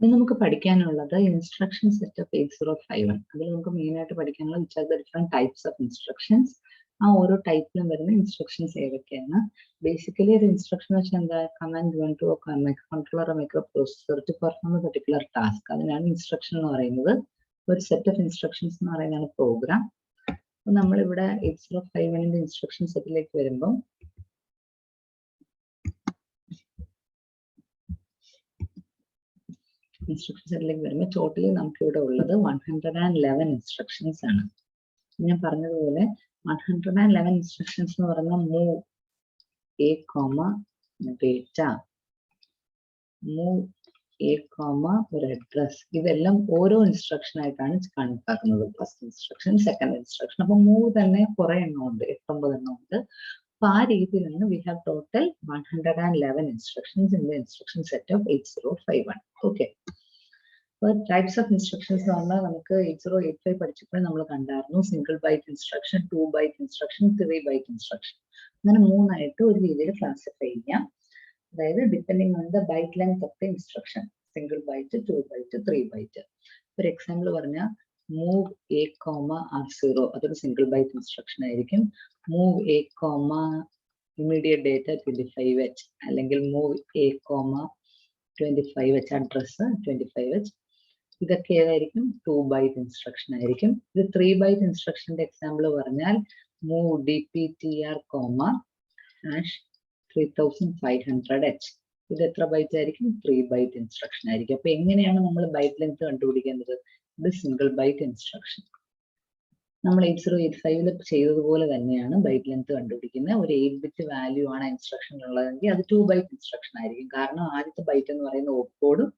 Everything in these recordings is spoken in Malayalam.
ഇനി നമുക്ക് പഠിക്കാനുള്ളത് ഇൻസ്ട്രക്ഷൻ സെറ്റ് ഓഫ് 8051. അതിൽ നമുക്ക് മെയിൻ ആയിട്ട് പഠിക്കാനുള്ളത് which are the different types of instructions. ആ ഓരോ ടൈപ്പിലും വരുന്ന ഇൻസ്ട്രക്ഷൻസ് ഏതൊക്കെയാണ്. ബേസിക്കലി ഒരു ഇൻസ്ട്രക്ഷൻ വെച്ചാൽ എന്താ, command given to microcontroller microprocessor to perform a particular task. അതിനാണ് ഇൻസ്ട്രക്ഷൻ എന്ന് പറയുന്നത്. ഒരു സെറ്റ് ഓഫ് ഇൻസ്ട്രക്ഷൻസ് എന്ന് പറയുന്നതാണ് പ്രോഗ്രാം. അപ്പൊ നമ്മളിവിടെ 8051 ഇൻസ്ട്രക്ഷൻ സെറ്റിലേക്ക് വരുമ്പോൾ ഇൻസ്ട്രക്ഷൻ സെറ്റിലേക്ക് വരുമ്പോൾ ടോട്ടലി നമുക്ക് ഇവിടെ ഉള്ളത് 111 ഇൻസ്ട്രക്ഷൻസ് ആണ്. ഞാൻ പറഞ്ഞതുപോലെ 111 ഇൻസ്ട്രക്ഷൻസ് എന്ന് പറഞ്ഞാൽ move A comma data, move A comma ഒരു അഡ്രസ്, ഇതെല്ലാം ഓരോ ഇൻസ്ട്രക്ഷൻ ആയിട്ടാണ് കണക്കാക്കുന്നത്. First instruction, second instruction. അപ്പൊ മൂവ് തന്നെ കുറെ എണ്ണം ഉണ്ട്, 8-9 എണ്ണം ഉണ്ട്. അപ്പൊ ആ രീതിയിലാണ് we have total 111 instructions in the instruction set of 8051. Okay. അപ്പോൾ ടൈപ്സ് ഓഫ് ഇൻസ്ട്രക്ഷൻസ് എന്ന് പറഞ്ഞാൽ നമുക്ക് 8085 പഠിച്ചപ്പോൾ നമ്മൾ കണ്ടായിരുന്നു single byte instruction, 2 byte instruction, 3 byte instruction. അങ്ങനെ മൂന്നായിട്ട് ഒരു രീതിയിൽ ക്ലാസിഫൈ ചെയ്യാം. അതായത് depending on the byte length of the instruction, single byte, 2 byte, 3 byte. ഒരു എക്സാമ്പിൾ പറഞ്ഞാൽ മൂവ് എ കോമ R0 അതൊരു സിംഗിൾ ബൈറ്റ് ഇൻസ്ട്രക്ഷൻ ആയിരിക്കും. Move A comma immediate data 25H അല്ലെങ്കിൽ move A comma 25H address 25H. ഇതൊക്കെ ഏതായിരിക്കും? 2 ബൈറ്റ് ഇൻസ്ട്രക്ഷൻ ആയിരിക്കും. ഇത് 3 ബൈറ്റ് ഇൻസ്ട്രക്ഷന്റെ എക്സാമ്പിൾ പറഞ്ഞാൽ മൂവ് DPTR കോമ #3500H. ഇത് എത്ര ബൈറ്റ് ആയിരിക്കും? 3 ബൈറ്റ് ഇൻസ്ട്രക്ഷൻ ആയിരിക്കും. അപ്പൊ എങ്ങനെയാണ് നമ്മൾ ബൈറ്റ് ലെങ്ത് കണ്ടുപിടിക്കേണ്ടത്? ഇത് സിംഗിൾ ബൈറ്റ് ഇൻസ്ട്രക്ഷൻ. നമ്മൾ 8085 ചെയ്തതുപോലെ തന്നെയാണ് ബൈറ്റ് ലെങ്ത് കണ്ടുപിടിക്കുന്നത്. ഒരു 8 ബിറ്റ് വാല്യൂ ആണ് ഇൻസ്ട്രക്ഷൻ ഉള്ളതെങ്കിൽ അത് 2 ബൈറ്റ് ഇൻസ്ട്രക്ഷൻ ആയിരിക്കും. കാരണം ആദ്യത്തെ ബൈറ്റ് എന്ന് പറയുന്നത് ഓപ്പ് കോഡും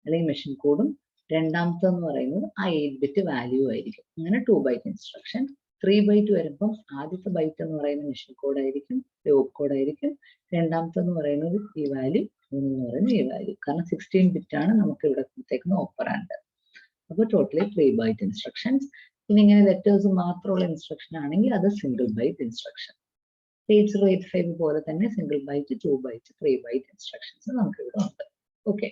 അല്ലെങ്കിൽ മെഷീൻ കോഡും, രണ്ടാമത്തെ എന്ന് പറയുന്നത് ആ 8 ബിറ്റ് വാല്യൂ ആയിരിക്കും. അങ്ങനെ 2 ബൈറ്റ് ഇൻസ്ട്രക്ഷൻ. 3 ബൈറ്റ് വരുമ്പോൾ ആദ്യത്തെ ബൈറ്റ് എന്ന് പറയുന്നത് മെഷീൻ കോഡ് ആയിരിക്കും, ഓപ്പ് കോഡ് ആയിരിക്കും. രണ്ടാമത്തെ എന്ന് പറയുന്നത് ഈ വാല്യൂ, മൂന്ന് എന്ന് പറയുന്നത് ഈ വാല്യൂ. കാരണം 16 ബിറ്റ് ആണ് നമുക്ക് ഇവിടെ കൊടുത്തേക്കുന്ന ഓപ്പറാൻഡ്. അപ്പോൾ ടോട്ടലി 3 ബൈറ്റ് ഇൻസ്ട്രക്ഷൻസ്. പിന്നെ ഇങ്ങനെ ലെറ്റേഴ്സ് മാത്രമുള്ള ഇൻസ്ട്രക്ഷൻ ആണെങ്കിൽ അത് സിംഗിൾ ബൈറ്റ് ഇൻസ്ട്രക്ഷൻ. 8085 പോലെ തന്നെ single byte, 2 byte, 3 byte instructions നമുക്ക് ഇവിടെ ഉണ്ട്. ഓക്കെ.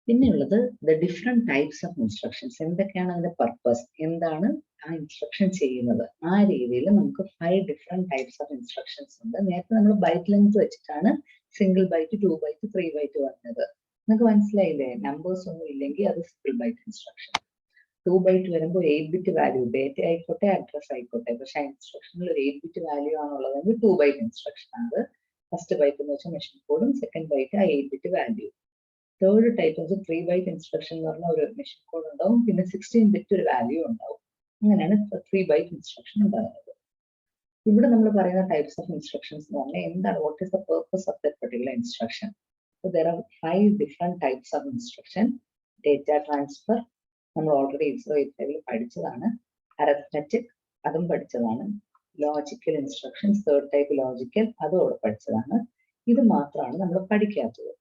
പിന്നെയുള്ളത് the different types of instructions. എന്തൊക്കെയാണ് അതിന്റെ പർപ്പസ്, എന്താണ് ആ ഇൻസ്ട്രക്ഷൻ ചെയ്യുന്നത്, ആ രീതിയിൽ നമുക്ക് 5 ഡിഫറെന്റ് ടൈപ്സ് ഓഫ് ഇൻസ്ട്രക്ഷൻസ് ഉണ്ട്. നേരത്തെ നമ്മൾ ബൈറ്റ് ലെങ്ത് വെച്ചിട്ടാണ് സിംഗിൾ ബൈറ്റ്, 2 ബൈറ്റ്, 3 ബൈറ്റ് പറഞ്ഞത്. നിങ്ങൾക്ക് മനസ്സിലായില്ലേ? നമ്പേഴ്സ് ഒന്നും ഇല്ലെങ്കിൽ അത് സിംഗിൾ ബൈറ്റ് ഇൻസ്ട്രക്ഷൻ. 2 ബൈറ്റ് വരുമ്പോൾ 8 ബിറ്റ് വാല്യൂ, ഡേറ്റ ആയിക്കോട്ടെ അഡ്രസ് ആയിക്കോട്ടെ. പക്ഷെ ഇൻസ്ട്രക്ഷനിൽ ഒരു 8 ബിറ്റ് വാല്യൂ ആണുള്ളതെങ്കിൽ 2 ബൈറ്റ് ഇൻസ്ട്രക്ഷൻ ആണ്. ഫസ്റ്റ് ബൈറ്റ് എന്ന് വെച്ചാൽ മെഷീൻ കോഡും, സെക്കൻഡ് ബൈറ്റ് ആ 8 ബിറ്റ് വാല്യൂ. തേർഡ് ടൈപ്പ് വെച്ചാൽ 3 ബൈറ്റ് ഇൻസ്ട്രക്ഷൻ എന്ന് പറഞ്ഞാൽ ഒരു മെഷീൻ കോഡ് ഉണ്ടാവും, പിന്നെ 16 ബിറ്റ് ഒരു വാല്യൂ ഉണ്ടാവും. അങ്ങനെയാണ് 3 ബൈറ്റ് ഇൻസ്ട്രക്ഷൻ ഉണ്ടാകുന്നത്. ഇവിടെ നമ്മൾ പറയുന്ന ടൈപ്സ് ഓഫ് ഇൻസ്ട്രക്ഷൻസ് എന്ന് പറഞ്ഞാൽ എന്താണ്, what is the purpose of the particular instruction. So there are 5 different types of instruction. Data transfer നമ്മൾ ഓൾറെഡി 8085 പഠിച്ചതാണ്. അരിത്മെറ്റിക് അതും പഠിച്ചതാണ്. Logical instructions, third type logical, അതും അവിടെ പഠിച്ചതാണ്. ഇത് മാത്രമാണ് നമ്മൾ പഠിക്കാത്തത്.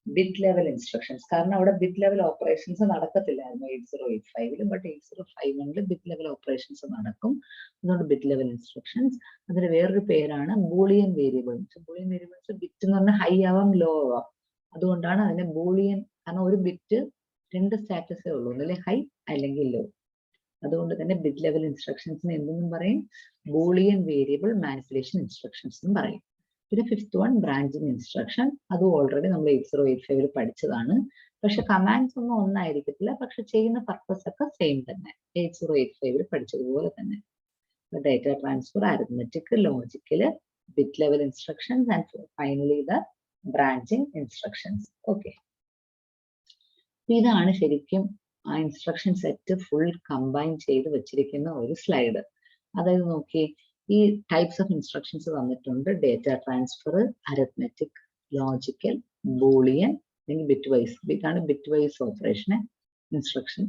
ബിറ്റ് ലെവൽ ഇൻസ്ട്രക്ഷൻസ്, കാരണം അവിടെ ബിറ്റ് ലെവൽ ഓപ്പറേഷൻസ് നടക്കത്തില്ലായിരുന്നു 8085 ബട്ട് 8051 ബിറ്റ് ലെവൽ ഓപ്പറേഷൻസ് നടക്കും. അതുകൊണ്ട് ബിറ്റ് ലെവൽ ഇൻസ്ട്രക്ഷൻസ്. അതിന് വേറൊരു പേരാണ് boolean variables. Boolean variables bit എന്ന് പറഞ്ഞാൽ ഹൈ ആവാം, ലോ ആവാം. അതുകൊണ്ടാണ് അതിനെ ബൂളിയൻ, കാരണം ഒരു ബിറ്റ് 2 സ്റ്റാറ്റസേ ഉള്ളൂ, ഒന്നിലെ ഹൈ അല്ലെങ്കിൽ ലോ. അതുകൊണ്ട് തന്നെ ബിറ്റ് ലെവൽ ഇൻസ്ട്രക്ഷൻസിന് എന്തെന്നും പറയും? ബൂളിയൻ വേരിയബിൾ മാനിപ്പുലേഷൻ ഇൻസ്ട്രക്ഷൻസ് എന്നും പറയും. പിന്നെ 5th വൺ ബ്രാഞ്ചിങ് ഇൻസ്ട്രക്ഷൻ. അത് ഓൾറെഡി നമ്മൾ 8085 പഠിച്ചതാണ്. പക്ഷെ കമാൻഡ്സ് ഒന്നും ഒന്നായിരിക്കത്തില്ല, പക്ഷെ ചെയ്യുന്ന പർപ്പസ് ഒക്കെ സെയിം തന്നെ, 8085 പഠിച്ചതുപോലെ തന്നെ. Data transfer, arithmetic, logical, bit level instructions and finally the branching instructions. Okay. ഇതാണ് ശരിക്കും ആ ഇൻസ്ട്രക്ഷൻ സെറ്റ് ഫുൾ കമ്പൈൻ ചെയ്ത് വെച്ചിരിക്കുന്ന ഒരു സ്ലൈഡ്. അതായത് നോക്കി, ഈ ടൈപ്സ് ഓഫ് ഇൻസ്ട്രക്ഷൻസ് വന്നിട്ടുണ്ട്. Data transfer, arithmetic, logical, boolean, അല്ലെങ്കിൽ ബിറ്റ് വൈസ്. ഇതാണ് bitwise operation instruction,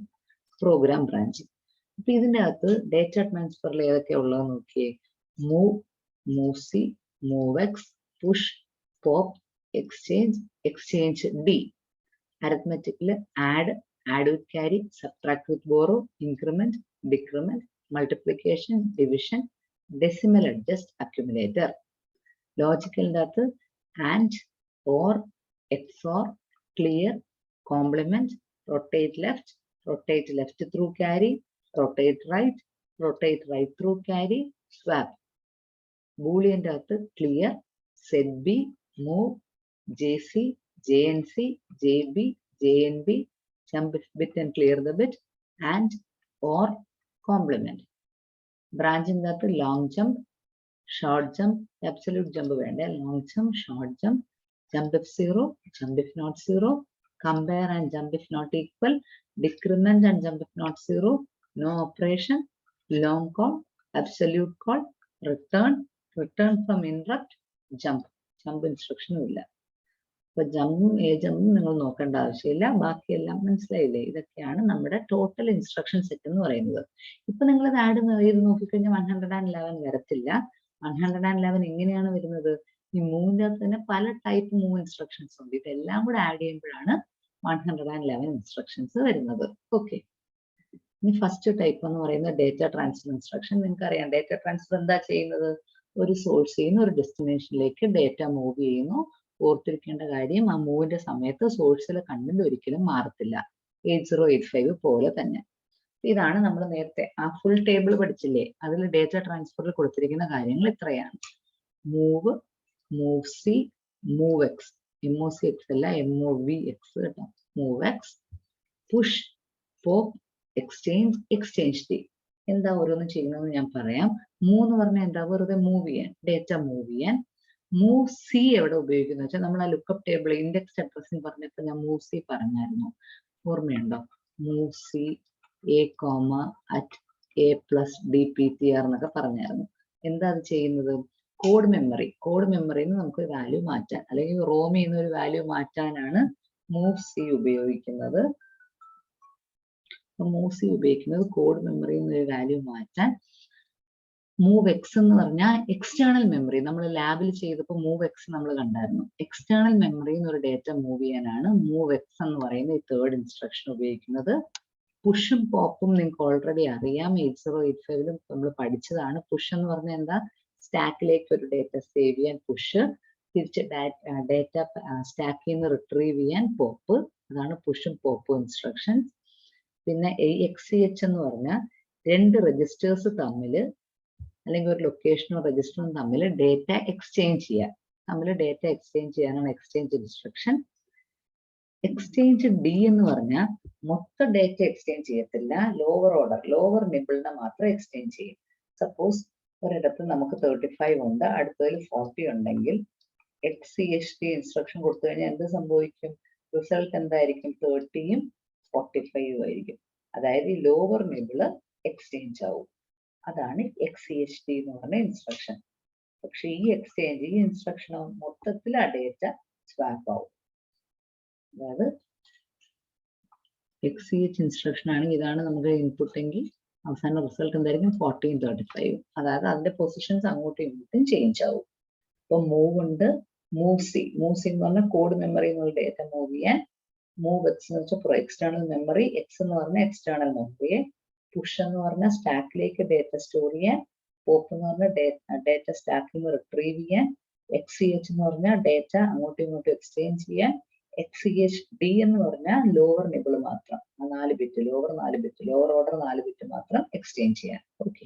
program branching. അപ്പൊ ഇതിന്റെ അകത്ത് ഡേറ്റ ട്രാൻസ്ഫറിൽ ഏതൊക്കെ ഉള്ളത് നോക്കിയേ. Move, move C, move X, push, pop, exchange, exchange D. അരിത്മെറ്റിക്കില് add, add with carry, subtract with borrow, increment, decrement, multiplication, division, decimal adjust, accumulator. ലോജിക്കലിന്റെ അകത്ത് and, OR, XOR, clear, complement, rotate left through carry, rotate right through carry, swap. ബൂളിയന്റെ അകത്ത് clear, set B, move, JC, JNC, JB, JNB, jump bit and clear the bit, and OR, complement. ബ്രാഞ്ചിന്റെ അകത്ത് long jump, short jump, absolute jump വേണ്ട, long jump, short jump, jump if 0, jump if not 0, compare and jump if not equal, decrement and jump if not 0, no operation, long call, absolute call, return from interrupt, jump instruction ഇല്ല. അപ്പൊ ജമ്പും ജമ്പും നിങ്ങൾ നോക്കേണ്ട ആവശ്യമില്ല, ബാക്കിയെല്ലാം മനസ്സിലായില്ലേ? ഇതൊക്കെയാണ് നമ്മുടെ ടോട്ടൽ ഇൻസ്ട്രക്ഷൻ സെറ്റ് എന്ന് പറയുന്നത്. ഇപ്പൊ നിങ്ങൾ ഇത് ആഡ് ചെയ്ത് നോക്കിക്കഴിഞ്ഞാൽ 111 വരത്തില്ല. 111 എങ്ങനെയാണ് വരുന്നത്? ഈ മൂവിന്റെ അകത്ത് തന്നെ പല ടൈപ്പ് മൂവ് ഇൻസ്ട്രക്ഷൻസ് ഉണ്ട്. ഇതെല്ലാം കൂടെ ആഡ് ചെയ്യുമ്പോഴാണ് 111 ഇൻസ്ട്രക്ഷൻസ് വരുന്നത്. ഓക്കെ, ഇനി ഫസ്റ്റ് ടൈപ്പ് എന്ന് പറയുന്നത് ഡേറ്റ ട്രാൻസ്ഫർ ഇൻസ്ട്രക്ഷൻ. നിങ്ങൾക്ക് അറിയാം ഡേറ്റ ട്രാൻസ്ഫർ എന്താ ചെയ്യുന്നത്? ഒരു സോഴ്സിൽ നിന്ന് ഒരു ഡെസ്റ്റിനേഷനിലേക്ക് ഡേറ്റ മൂവ് ചെയ്യുന്നു. ഓർത്തിരിക്കേണ്ട കാര്യം, ആ മൂവിന്റെ സമയത്ത് സോഴ്സിലെ കണ്ടന്റ് ഒരിക്കലും മാറത്തില്ല. 8085 പോലെ തന്നെ. ഇതാണ് നമ്മൾ നേരത്തെ ആ ഫുൾ ടേബിൾ പഠിച്ചില്ലേ, അതിൽ ഡേറ്റ ട്രാൻസ്ഫറിൽ കൊടുത്തിരിക്കുന്ന കാര്യങ്ങൾ ഇത്രയാണ്. Move, move C, move X, MOCX അല്ല MOVX കേട്ടോ, move X, push, pop, exchange, exchange D. എന്താ ഓരോന്നും ചെയ്യുന്നതെന്ന് ഞാൻ പറയാം. മൂന്ന് പറഞ്ഞാൽ എന്താ? വെറുതെ മൂവ് ചെയ്യാൻ, ഡേറ്റ മൂവ് ചെയ്യാൻ. മൂവ് സി എവിടെ ഉപയോഗിക്കുന്നത് വെച്ചാൽ നമ്മൾ ആ ലുക്കപ്പ് ടേബിൾ ഇൻഡെക്സ് അഡ്രസ്സിംഗ് പറഞ്ഞപ്പോൾ ഞാൻ മൂവ് സി പറഞ്ഞായിരുന്നു, ഓർമ്മയുണ്ടോ? മൂവ് സി A, @A+DPTR എന്നൊക്കെ പറഞ്ഞായിരുന്നു. എന്താ അത് ചെയ്യുന്നത്? കോഡ് മെമ്മറിന്ന് നമുക്ക് വാല്യൂ മാറ്റാൻ, അല്ലെങ്കിൽ റോമിൽ നിന്ന് ഒരു വാല്യൂ മാറ്റാനാണ് മൂവ് സി ഉപയോഗിക്കുന്നത്. മൂവ് സി ഉപയോഗിക്കുന്നത് കോഡ് മെമ്മറിയിൽ നിന്ന് ഒരു വാല്യൂ മാറ്റാൻ. മൂവ് എക്സ് എന്ന് പറഞ്ഞാൽ എക്സ്റ്റേണൽ മെമ്മറി. നമ്മൾ ലാബിൽ ചെയ്തപ്പോൾ മൂവ് എക്സ് നമ്മൾ കണ്ടായിരുന്നു. എക്സ്റ്റേണൽ മെമ്മറിയിൽ നിന്ന് ഒരു ഡേറ്റ മൂവ് ചെയ്യാനാണ് മൂവ് എക്സ് എന്ന് പറയുന്ന ഈ തേർഡ് ഇൻസ്ട്രക്ഷൻ ഉപയോഗിക്കുന്നത്. പുഷും പോപ്പും നിങ്ങൾക്ക് ഓൾറെഡി അറിയാം, 8085 നമ്മൾ പഠിച്ചതാണ്. പുഷ് എന്ന് പറഞ്ഞാൽ എന്താ? സ്റ്റാക്കിലേക്ക് ഒരു ഡേറ്റ സേവ് ചെയ്യാൻ പുഷ്, തിരിച്ച് ഡേറ്റ സ്റ്റാക്കിൽ നിന്ന് റിട്രീവ് ചെയ്യാൻ പോപ്പ്. അതാണ് പുഷും പോപ്പും ഇൻസ്ട്രക്ഷൻസ്. പിന്നെ XCH എന്ന് പറഞ്ഞാൽ രണ്ട് രജിസ്റ്റേഴ്സ് തമ്മിൽ, അല്ലെങ്കിൽ ഒരു ലൊക്കേഷനോ രജിസ്റ്ററും തമ്മിൽ ഡേറ്റ എക്സ്ചേഞ്ച് ചെയ്യാനാണ് എക്സ്ചേഞ്ച് ഇൻസ്ട്രക്ഷൻ. എക്സ്ചേഞ്ച് ഡി എന്ന് പറഞ്ഞാൽ മൊത്തം ഡേറ്റ എക്സ്ചേഞ്ച് ചെയ്യത്തില്ല, ലോവർ നിബിളിനെ മാത്രം എക്സ്ചേഞ്ച് ചെയ്യും. സപ്പോസ് ഒരിടത്ത് നമുക്ക് 35 ഉണ്ട്, അടുത്തതിൽ 40 ഉണ്ടെങ്കിൽ XCHD ഇൻസ്ട്രക്ഷൻ കൊടുത്തു കഴിഞ്ഞാൽ എന്ത് സംഭവിക്കും? റിസൾട്ട് എന്തായിരിക്കും? 30യും 45യും ആയിരിക്കും. അതായത് ഈ ലോവർ നിബിള് എക്സ്ചേഞ്ച് ആവും. അതാണ് XCHD എന്ന് പറഞ്ഞ ഇൻസ്ട്രക്ഷൻ. പക്ഷെ ഈ ഇൻസ്ട്രക്ഷനോ മൊത്തത്തിൽ ആ ഡേറ്റ സ്വാപ്പ് ആവും. അതായത് XCH ഇൻസ്ട്രക്ഷൻ ആണെങ്കിൽ ഇതാണ് നമ്മുടെ ഇൻപുട്ട് എങ്കിൽ അവസാന റിസൾട്ട് എന്തായിരിക്കും? 40യും 35യും. അതായത് അതിന്റെ പൊസിഷൻസ് അങ്ങോട്ടും ഇങ്ങോട്ടും ചേഞ്ച് ആവും. ഇപ്പൊ മൂവ് ഉണ്ട്, മൂവ് സി എന്ന് പറഞ്ഞാൽ കോഡ് മെമ്മറി എന്നുള്ള ഡേറ്റ മൂവ് ചെയ്യാൻ. മൂവ് എക്സ് എന്ന് വെച്ചാൽ എക്സ്റ്റേണൽ മെമ്മറി, എക്സ് എന്ന് പറഞ്ഞാൽ എക്സ്റ്റേണൽ മെമ്മറിയെ. പുഷ് എന്ന് പറഞ്ഞാൽ സ്റ്റാക്കിലേക്ക് ഡേറ്റ സ്റ്റോർ ചെയ്യാൻ. പോപ്പ് എന്ന് പറഞ്ഞാൽ ഡേറ്റ സ്റ്റാക്കിൽ നിന്ന് റിട്രീവ് ചെയ്യാൻ. XCH എന്ന് പറഞ്ഞാൽ ഡേറ്റ അങ്ങോട്ടും ഇങ്ങോട്ടും എക്സ്ചേഞ്ച് ചെയ്യാൻ. XCHD എന്ന് പറഞ്ഞാൽ ലോവർ നിബിൾ മാത്രം, 4 ബിറ്റ്, ലോവർ ഓർഡർ 4 ബിറ്റ് മാത്രം എക്സ്ചേഞ്ച് ചെയ്യാൻ. ഓക്കെ,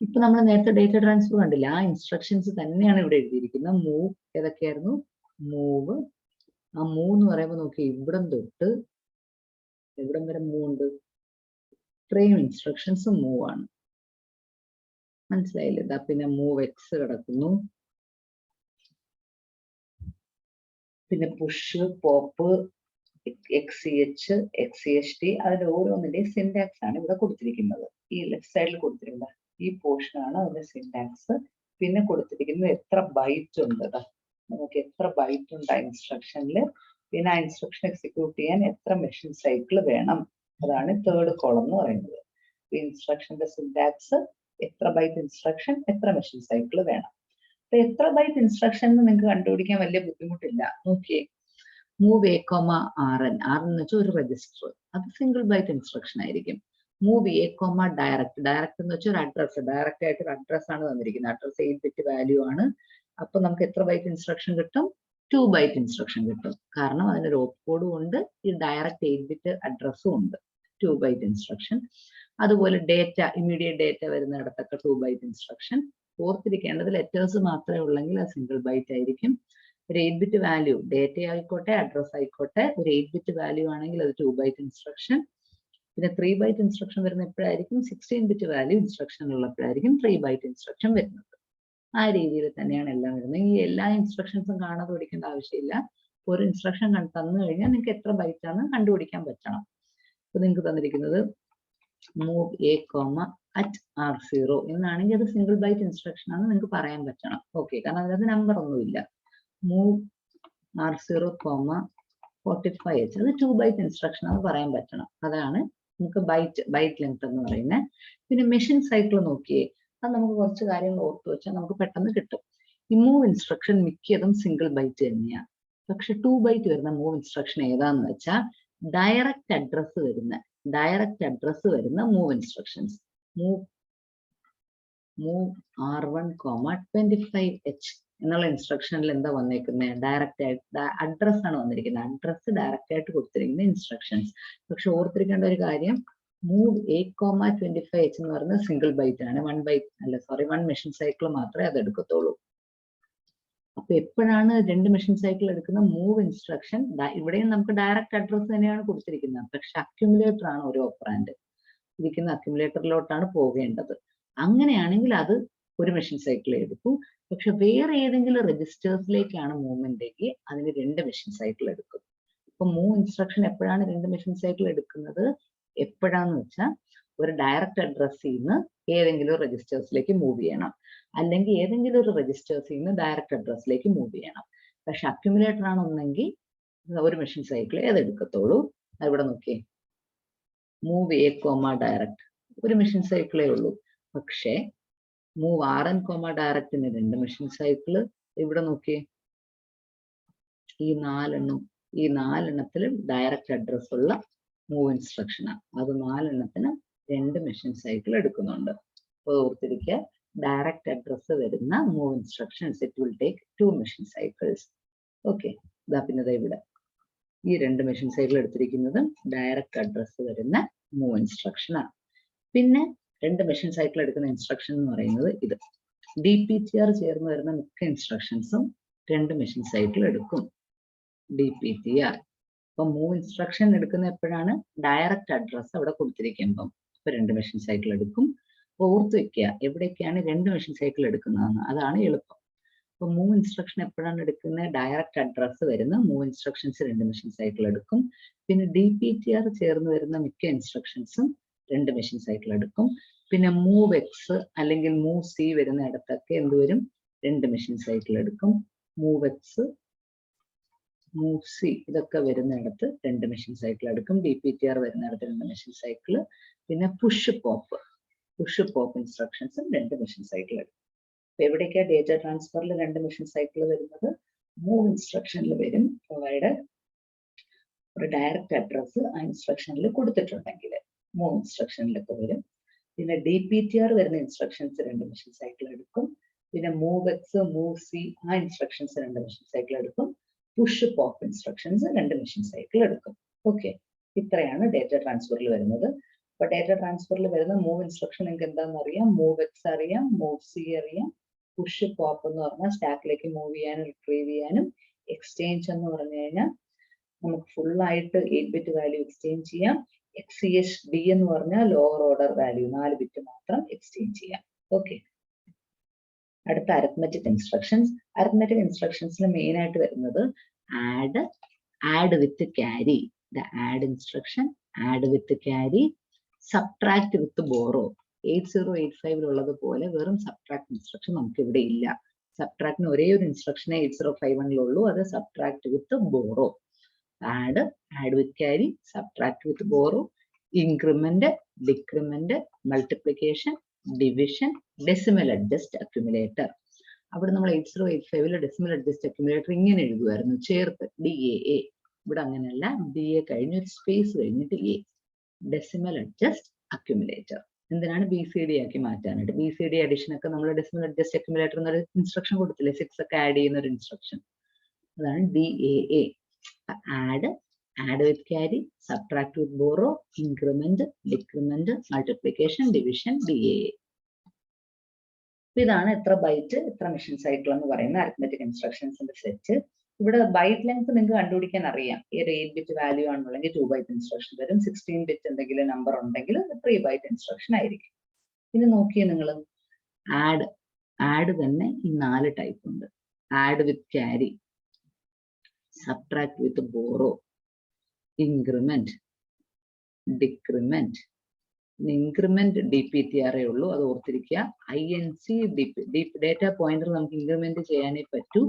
ഇപ്പൊ നമ്മൾ നേരത്തെ ഡേറ്റ ട്രാൻസ്ഫർ കണ്ടില്ല, ആ ഇൻസ്ട്രക്ഷൻസ് തന്നെയാണ് ഇവിടെ എഴുതിയിരിക്കുന്നത്. മൂവ് ഏതൊക്കെയായിരുന്നു? മൂവ്, ആ മൂവ് എന്ന് പറയുമ്പോൾ നോക്കി ഇവിടം തൊട്ട് എവിടം വരെ മൂവ് ഉണ്ട്? ഇത്രയും ഇൻസ്ട്രക്ഷൻസ് മൂവ് ആണ്. മനസ്സിലായില്ലേ? ഇതാ പിന്നെ മൂവ് എക്സ് കിടക്കുന്നു, പിന്നെ പുഷ്, പോപ്പ്, XCH, XCHD, അതിന്റെ ഓരോന്നിന്റെയും സിൻടാക്സ് ആണ് ഇവിടെ കൊടുത്തിരിക്കുന്നത്. ഈ ലെഫ്റ്റ് സൈഡിൽ കൊടുത്തിരിക്കുന്നത് ഈ പോർഷൻ ആണ് അതിന്റെ സിൻടാക്സ്. പിന്നെ കൊടുത്തിരിക്കുന്നത് എത്ര ബൈറ്റ് ഉണ്ട്, നമുക്ക് എത്ര ബൈറ്റ് ഉണ്ട് ആ ഇൻസ്ട്രക്ഷനിൽ, പിന്നെ ആ ഇൻസ്ട്രക്ഷൻ എക്സിക്യൂട്ട് ചെയ്യാൻ എത്ര മെഷീൻ സൈക്കിൾ വേണം. അതാണ് തേർഡ് കോളം എന്ന് പറയുന്നത്. ഈ ഇൻസ്ട്രക്ഷന്റെ സിൻടാക്സ്, എത്ര ബൈറ്റ് ഇൻസ്ട്രക്ഷൻ, എത്ര മെഷീൻ സൈക്കിൾ വേണം. അപ്പൊ എത്ര ബൈറ്റ് ഇൻസ്ട്രക്ഷൻ എന്ന് നിങ്ങൾക്ക് കണ്ടുപിടിക്കാൻ വലിയ ബുദ്ധിമുട്ടില്ല. നോക്കിയേ, മൂവ് A,RN, എന്ന് വെച്ചാൽ ഒരു രജിസ്റ്റർ, അത് സിംഗിൾ ബൈറ്റ് ഇൻസ്ട്രക്ഷൻ ആയിരിക്കും. മൂവ് A, ഡയറക്റ്റ് എന്ന് വെച്ചാൽ ഒരു അഡ്രസ്, ഡയറക്റ്റ് ആയിട്ട് ഒരു അഡ്രസ് ആണ് തന്നിരിക്കുന്നത്. അഡ്രസ് 8 ബിറ്റ് വാല്യൂ ആണ്. അപ്പൊ നമുക്ക് എത്ര ബൈറ്റ് ഇൻസ്ട്രക്ഷൻ കിട്ടും? 2 ബൈറ്റ് ഇൻസ്ട്രക്ഷൻ കിട്ടും. കാരണം അതിനൊരു ഓപ്പ് കോഡും ഉണ്ട്, ഈ ഡയറക്റ്റ് 8 ബിറ്റ് അഡ്രസ്സും ഉണ്ട്. 2 ബൈറ്റ് ഇൻസ്ട്രക്ഷൻ. അതുപോലെ ഡേറ്റ, ഇമ്മീഡിയറ്റ് ഡേറ്റ വരുന്നിടത്തൊക്കെ 2 ബൈറ്റ് ഇൻസ്ട്രക്ഷൻ. ഓർത്തിരിക്കേണ്ടത് ലെറ്റേഴ്സ് മാത്രമേ ഉള്ളെങ്കിൽ അത് സിംഗിൾ ബൈറ്റ് ആയിരിക്കും. ഒരു 8 ബിറ്റ് വാല്യൂ, ഡേറ്റ ആയിക്കോട്ടെ അഡ്രസ് ആയിക്കോട്ടെ, ഒരു 8 ബിറ്റ് വാല്യൂ ആണെങ്കിൽ അത് 2 ബൈറ്റ് ഇൻസ്ട്രക്ഷൻ. പിന്നെ 3 ബൈറ്റ് ഇൻസ്ട്രക്ഷൻ വരുന്ന എപ്പോഴായിരിക്കും? 16 ബിറ്റ് വാല്യൂ ഇൻസ്ട്രക്ഷൻ ഉള്ളപ്പോഴായിരിക്കും 3 ബൈറ്റ് ഇൻസ്ട്രക്ഷൻ വരുന്നത്. ആ രീതിയിൽ തന്നെയാണ് എല്ലാം വരുന്നത്. ഈ എല്ലാ ഇൻസ്ട്രക്ഷൻസും കാണാതെ പഠിക്കേണ്ട ആവശ്യമില്ല. ഒരു ഇൻസ്ട്രക്ഷൻ തന്നു കഴിഞ്ഞാൽ നിങ്ങൾക്ക് എത്ര ബൈറ്റ് ആണ് കണ്ടുപിടിക്കാൻ പറ്റണം. അപ്പൊ നിങ്ങൾക്ക് തന്നിരിക്കുന്നത് move A comma at R0 എന്നാണെങ്കിൽ അത് സിംഗിൾ ബൈറ്റ് ഇൻസ്ട്രക്ഷൻ ആണെന്ന് നിങ്ങൾക്ക് പറയാൻ പറ്റണം. ഓക്കെ, കാരണം അതിനകത്ത് നമ്പർ ഒന്നുമില്ല. മൂവ് R0 കോമ 45H അത് 2 ബൈറ്റ് ഇൻസ്ട്രക്ഷൻ ആണെന്ന് പറയാൻ പറ്റണം. അതാണ് നമുക്ക് ബൈറ്റ് ലെങ്ത് എന്ന് പറയുന്നത്. പിന്നെ മെഷീൻ സൈക്കിൾ നോക്കിയേ, അത് നമുക്ക് കുറച്ച് കാര്യങ്ങൾ ഓർത്തു വെച്ചാൽ നമുക്ക് പെട്ടെന്ന് കിട്ടും. ഈ മൂവ് ഇൻസ്ട്രക്ഷൻ മിക്കതും സിംഗിൾ ബൈറ്റ് തന്നെയാണ്. പക്ഷെ 2 ബൈറ്റ് വരുന്ന മൂവ് ഇൻസ്ട്രക്ഷൻ ഏതാന്ന് വെച്ചാൽ ഡയറക്റ്റ് അഡ്രസ്സ് വരുന്ന move instructions. Move R1, 25H എന്നുള്ള ഇൻസ്ട്രക്ഷനിൽ എന്താ വന്നേക്കുന്നത്? ഡയറക്റ്റ് ആയിട്ട് അഡ്രസ് ആണ് വന്നിരിക്കുന്നത്. അഡ്രസ് ഡയറക്റ്റ് ആയിട്ട് കൊടുത്തിരിക്കുന്ന ഇൻസ്ട്രക്ഷൻസ്. പക്ഷെ ഓർത്തിരിക്കേണ്ട ഒരു കാര്യം, മൂവ് എ കോമ 25H എന്ന് പറയുന്നത് സിംഗിൾ ബൈറ്റ് ആണ്. 1 മെഷീൻ സൈക്കിൾ മാത്രമേ അത് എടുക്കത്തുള്ളൂ. അപ്പൊ എപ്പോഴാണ് 2 മെഷീൻ സൈക്കിൾ എടുക്കുന്ന മൂവ് ഇൻസ്ട്രക്ഷൻ? ഇവിടെയും നമുക്ക് ഡയറക്റ്റ് അഡ്രസ് തന്നെയാണ് കൊടുത്തിരിക്കുന്നത്, പക്ഷെ അക്യുമുലേറ്റർ ആണ് ഒരു ഓപ്പറാൻഡ്. ഇരിക്കുന്ന അക്യുമുലേറ്ററിലോട്ടാണ് പോകേണ്ടത്. അങ്ങനെയാണെങ്കിൽ അത് ഒരു മെഷീൻ സൈക്കിൾ എടുക്കും. പക്ഷെ വേറെ ഏതെങ്കിലും രജിസ്റ്റേഴ്സിലേക്കാണ് മൂവ്മെന്റ് എങ്കിൽ അതിന് 2 മെഷീൻ സൈക്കിൾ എടുക്കും. അപ്പൊ മൂവ് ഇൻസ്ട്രക്ഷൻ എപ്പോഴാണ് 2 മെഷീൻ സൈക്കിൾ എടുക്കുന്നത്? എപ്പോഴാന്ന് വെച്ചാൽ ഒരു ഡയറക്റ്റ് അഡ്രസ്സിൽ നിന്ന് ഏതെങ്കിലും രജിസ്റ്റേഴ്സിലേക്ക് മൂവ് ചെയ്യണം, അല്ലെങ്കിൽ ഏതെങ്കിലും ഒരു രജിസ്റ്റേഴ്സിൽ നിന്ന് ഡയറക്റ്റ് അഡ്രസ്സിലേക്ക് മൂവ് ചെയ്യണം. പക്ഷെ അക്യുമുലേറ്റർ ആണെന്നെങ്കിൽ ഒരു മെഷീൻ സൈക്കിൾ ഏതെടുക്കത്തുള്ളൂ. ഇവിടെ നോക്കിയേ, മൂവ് എ കോമ ഡയറക്റ്റ് ഒരു മെഷീൻ സൈക്കിളേ ഉള്ളൂ. പക്ഷേ മൂവ് RN കോമ ഡയറക്റ്റിന് 2 മെഷീൻ സൈക്കിള്. ഇവിടെ നോക്കിയേ, ഈ 4 ഡയറക്റ്റ് അഡ്രസ് ഉള്ള മൂവ് ഇൻസ്ട്രക്ഷനാണ്. അത് 4 2 മെഷീൻ സൈക്കിൾ എടുക്കുന്നുണ്ട്. അപ്പോൾ ഓർത്തിരിക്കുക, ഡയറക്റ്റ് അഡ്രസ് വരുന്ന move instructions it will take 2 machine cycles. Okay, ഇതാ പിന്നെ ഇവിടെ ഈ 2 മെഷീൻ സൈക്കിൾ എടുത്തിരിക്കുന്നത് ഡയറക്റ്റ് അഡ്രസ് വരുന്ന മൂവ് ഇൻസ്ട്രക്ഷനാണ്. പിന്നെ 2 മെഷീൻ സൈക്കിൾ എടുക്കുന്ന ഇൻസ്ട്രക്ഷൻ എന്ന് പറയുന്നത് ഇത്. DPTR ചേർന്ന് വരുന്ന മിക്ക ഇൻസ്ട്രക്ഷൻസും 2 മെഷീൻ സൈക്കിൾ എടുക്കും. DPTR. അപ്പൊ മൂവ് ഇൻസ്ട്രക്ഷൻ എടുക്കുന്ന എപ്പോഴാണ്? ഡയറക്റ്റ് അഡ്രസ് അവിടെ കൊടുത്തിരിക്കുമ്പം. അപ്പൊ 2 മെഷീൻ സൈക്കിൾ എടുക്കും. അപ്പൊ ഓർത്ത് വെക്കുക എവിടേക്കാണ് 2 മെഷീൻ സൈക്കിൾ എടുക്കുന്നതെന്ന്. അതാണ് എളുപ്പം. അപ്പൊ മൂവ് ഇൻസ്ട്രക്ഷൻ എപ്പോഴാണ് എടുക്കുന്നത്? ഡയറക്റ്റ് അഡ്രസ് വരുന്ന മൂവ് ഇൻസ്ട്രക്ഷൻസ് 2 മെഷീൻ സൈക്കിൾ എടുക്കും. പിന്നെ DPTR ചേർന്ന് വരുന്ന മിക്ക ഇൻസ്ട്രക്ഷൻസും 2 മെഷീൻ സൈക്കിൾ എടുക്കും. പിന്നെ മൂവ് എക്സ് അല്ലെങ്കിൽ മൂവ് സി വരുന്ന ഇടത്തൊക്കെ എന്തുവരും? 2 മെഷീൻ സൈക്കിൾ എടുക്കും. മൂവ് എക്സ്, മൂവ് സി ഇതൊക്കെ വരുന്നിടത്ത് 2 മെഷീൻ സൈക്കിൾ എടുക്കും. DPTR വരുന്നിടത്ത് 2 മെഷീൻ സൈക്കിൾ. പിന്നെ പുഷ് പോപ്പ് ഇൻസ്ട്രക്ഷൻസും 2 മെഷീൻ സൈക്കിൾ എടുക്കും. അപ്പൊ എവിടേക്കാണ് ഡേറ്റ ട്രാൻസ്ഫറിൽ 2 മെഷീൻ സൈക്കിൾ വരുന്നത്? മൂവ് ഇൻസ്ട്രക്ഷനിൽ വരും. പ്രൊവൈഡ് ഒരു ഡയറക്റ്റ് അഡ്രസ് ആ ഇൻസ്ട്രക്ഷനിൽ കൊടുത്തിട്ടുണ്ടെങ്കിൽ മൂവ് ഇൻസ്ട്രക്ഷനിലൊക്കെ വരും. പിന്നെ DPTR വരുന്ന ഇൻസ്ട്രക്ഷൻസ് 2 മെഷീൻ സൈക്കിൾ എടുക്കും. പിന്നെ മൂവ് എക്സ്, മൂവ് സി ആ ഇൻസ്ട്രക്ഷൻസ് 2 മെഷീൻ സൈക്കിൾ എടുക്കും. Push pop instructions 2 machine cycle എടുക്കും. ഓക്കെ, ഇത്രയാണ് ഡേറ്റ ട്രാൻസ്ഫറിൽ വരുന്നത്. അപ്പൊ ഡേറ്റ ട്രാൻസ്ഫറിൽ വരുന്ന മൂവ് ഇൻസ്ട്രക്ഷൻ നിങ്ങൾക്ക് എന്താണെന്ന് അറിയാം. മൂവ് എക്സ് അറിയാം, മൂവ് സി അറിയാം. പുഷ് പോപ്പ് എന്ന് പറഞ്ഞാൽ സ്റ്റാക്കിലേക്ക് മൂവ് ചെയ്യാനും റിട്രീവ് ചെയ്യാനും. എക്സ്ചേഞ്ച് എന്ന് പറഞ്ഞു കഴിഞ്ഞാൽ നമുക്ക് ഫുൾ ആയിട്ട് 8 ബിറ്റ് വാല്യൂ എക്സ്ചേഞ്ച് ചെയ്യാം. XCHD എന്ന് പറഞ്ഞാൽ ലോവർ ഓർഡർ വാല്യൂ 4 ബിറ്റ് മാത്രം എക്സ്ചേഞ്ച് ചെയ്യാം. ഓക്കെ, അടുത്ത അരിത്മെറ്റിക് ഇൻസ്ട്രക്ഷൻസ്. അരിത്മെറ്റിക് ഇൻസ്ട്രക്ഷൻസിൽ മെയിൻ ആയിട്ട് വരുന്നത് add with carry. Add instruction, add with carry, subtract with borrow. 8085 ഉള്ളതുപോലെ വെറും സബ്ട്രാക്ട് ഇൻസ്ട്രക്ഷൻ നമുക്ക് ഇവിടെ ഇല്ല. സബ്ട്രാക്ടിന് ഒരേ ഒരു ഇൻസ്ട്രക്ഷനെ 8051 ഉള്ളൂ, അത് subtract with borrow. Add with carry, subtract with borrow, increment, decrement, multiplication, division, decimal adjust accumulator. അവിടെ നമ്മൾ 8085 ഡെസിമൽ അഡ്ജസ്റ്റ് അക്യുമുലേറ്റർ ഇങ്ങനെ എഴുതുമായിരുന്നു, ചേർത്ത് DAA. ഇവിടെ അങ്ങനെയല്ല, DA കഴിഞ്ഞ് ഒരു സ്പേസ് കഴിഞ്ഞിട്ട് A. Decimal adjust accumulator. എന്തിനാണ്? BCD ആക്കി മാറ്റാനായിട്ട്. BCD അഡീഷൻ ഒക്കെ നമ്മൾ ഡെസിമൽ അഡ്ജസ്റ്റ് അക്യുമുലേറ്റർ എന്നൊരു ഇൻസ്ട്രക്ഷൻ കൊടുത്തില്ലേ, 6 ഒക്കെ ആഡ് ചെയ്യുന്ന ഒരു ഇൻസ്ട്രക്ഷൻ. അതാണ് DAA. Add with carry, subtract with borrow, increment, decrement, multiplication, division, DAA. ഇതാണ് എത്ര ബൈറ്റ് എത്ര മെഷീൻ സൈക്കിൾ എന്ന് പറയുന്ന അരിത്മെറ്റിക് ഇൻസ്ട്രക്ഷൻസിന്റെ സെറ്റ്. ഇവിടെ ബൈറ്റ് ലെങ്ത് നിങ്ങൾക്ക് കണ്ടുപിടിക്കാൻ അറിയാം. ഒരു 8 ബിറ്റ് വാല്യൂ ആണെന്നുണ്ടെങ്കിൽ 2 ബൈറ്റ് ഇൻസ്ട്രക്ഷൻ വരും. 16 ബിറ്റ് എന്തെങ്കിലും നമ്പർ ഉണ്ടെങ്കിൽ 3 ബൈറ്റ് ഇൻസ്ട്രക്ഷൻ ആയിരിക്കും. ഇനി നോക്കിയേ നിങ്ങൾ, ആഡ് തന്നെ ഈ 4 ടൈപ്പ് ഉണ്ട്. Add with carry, subtract with borrow, increment, decrement. Increment DPTR ഉള്ളൂ, അത് ഓർത്തിരിക്കുക. INC ഡേറ്റ പോയിന്റർ നമുക്ക് ഇൻക്രിമെന്റ് ചെയ്യാനേ പറ്റൂ.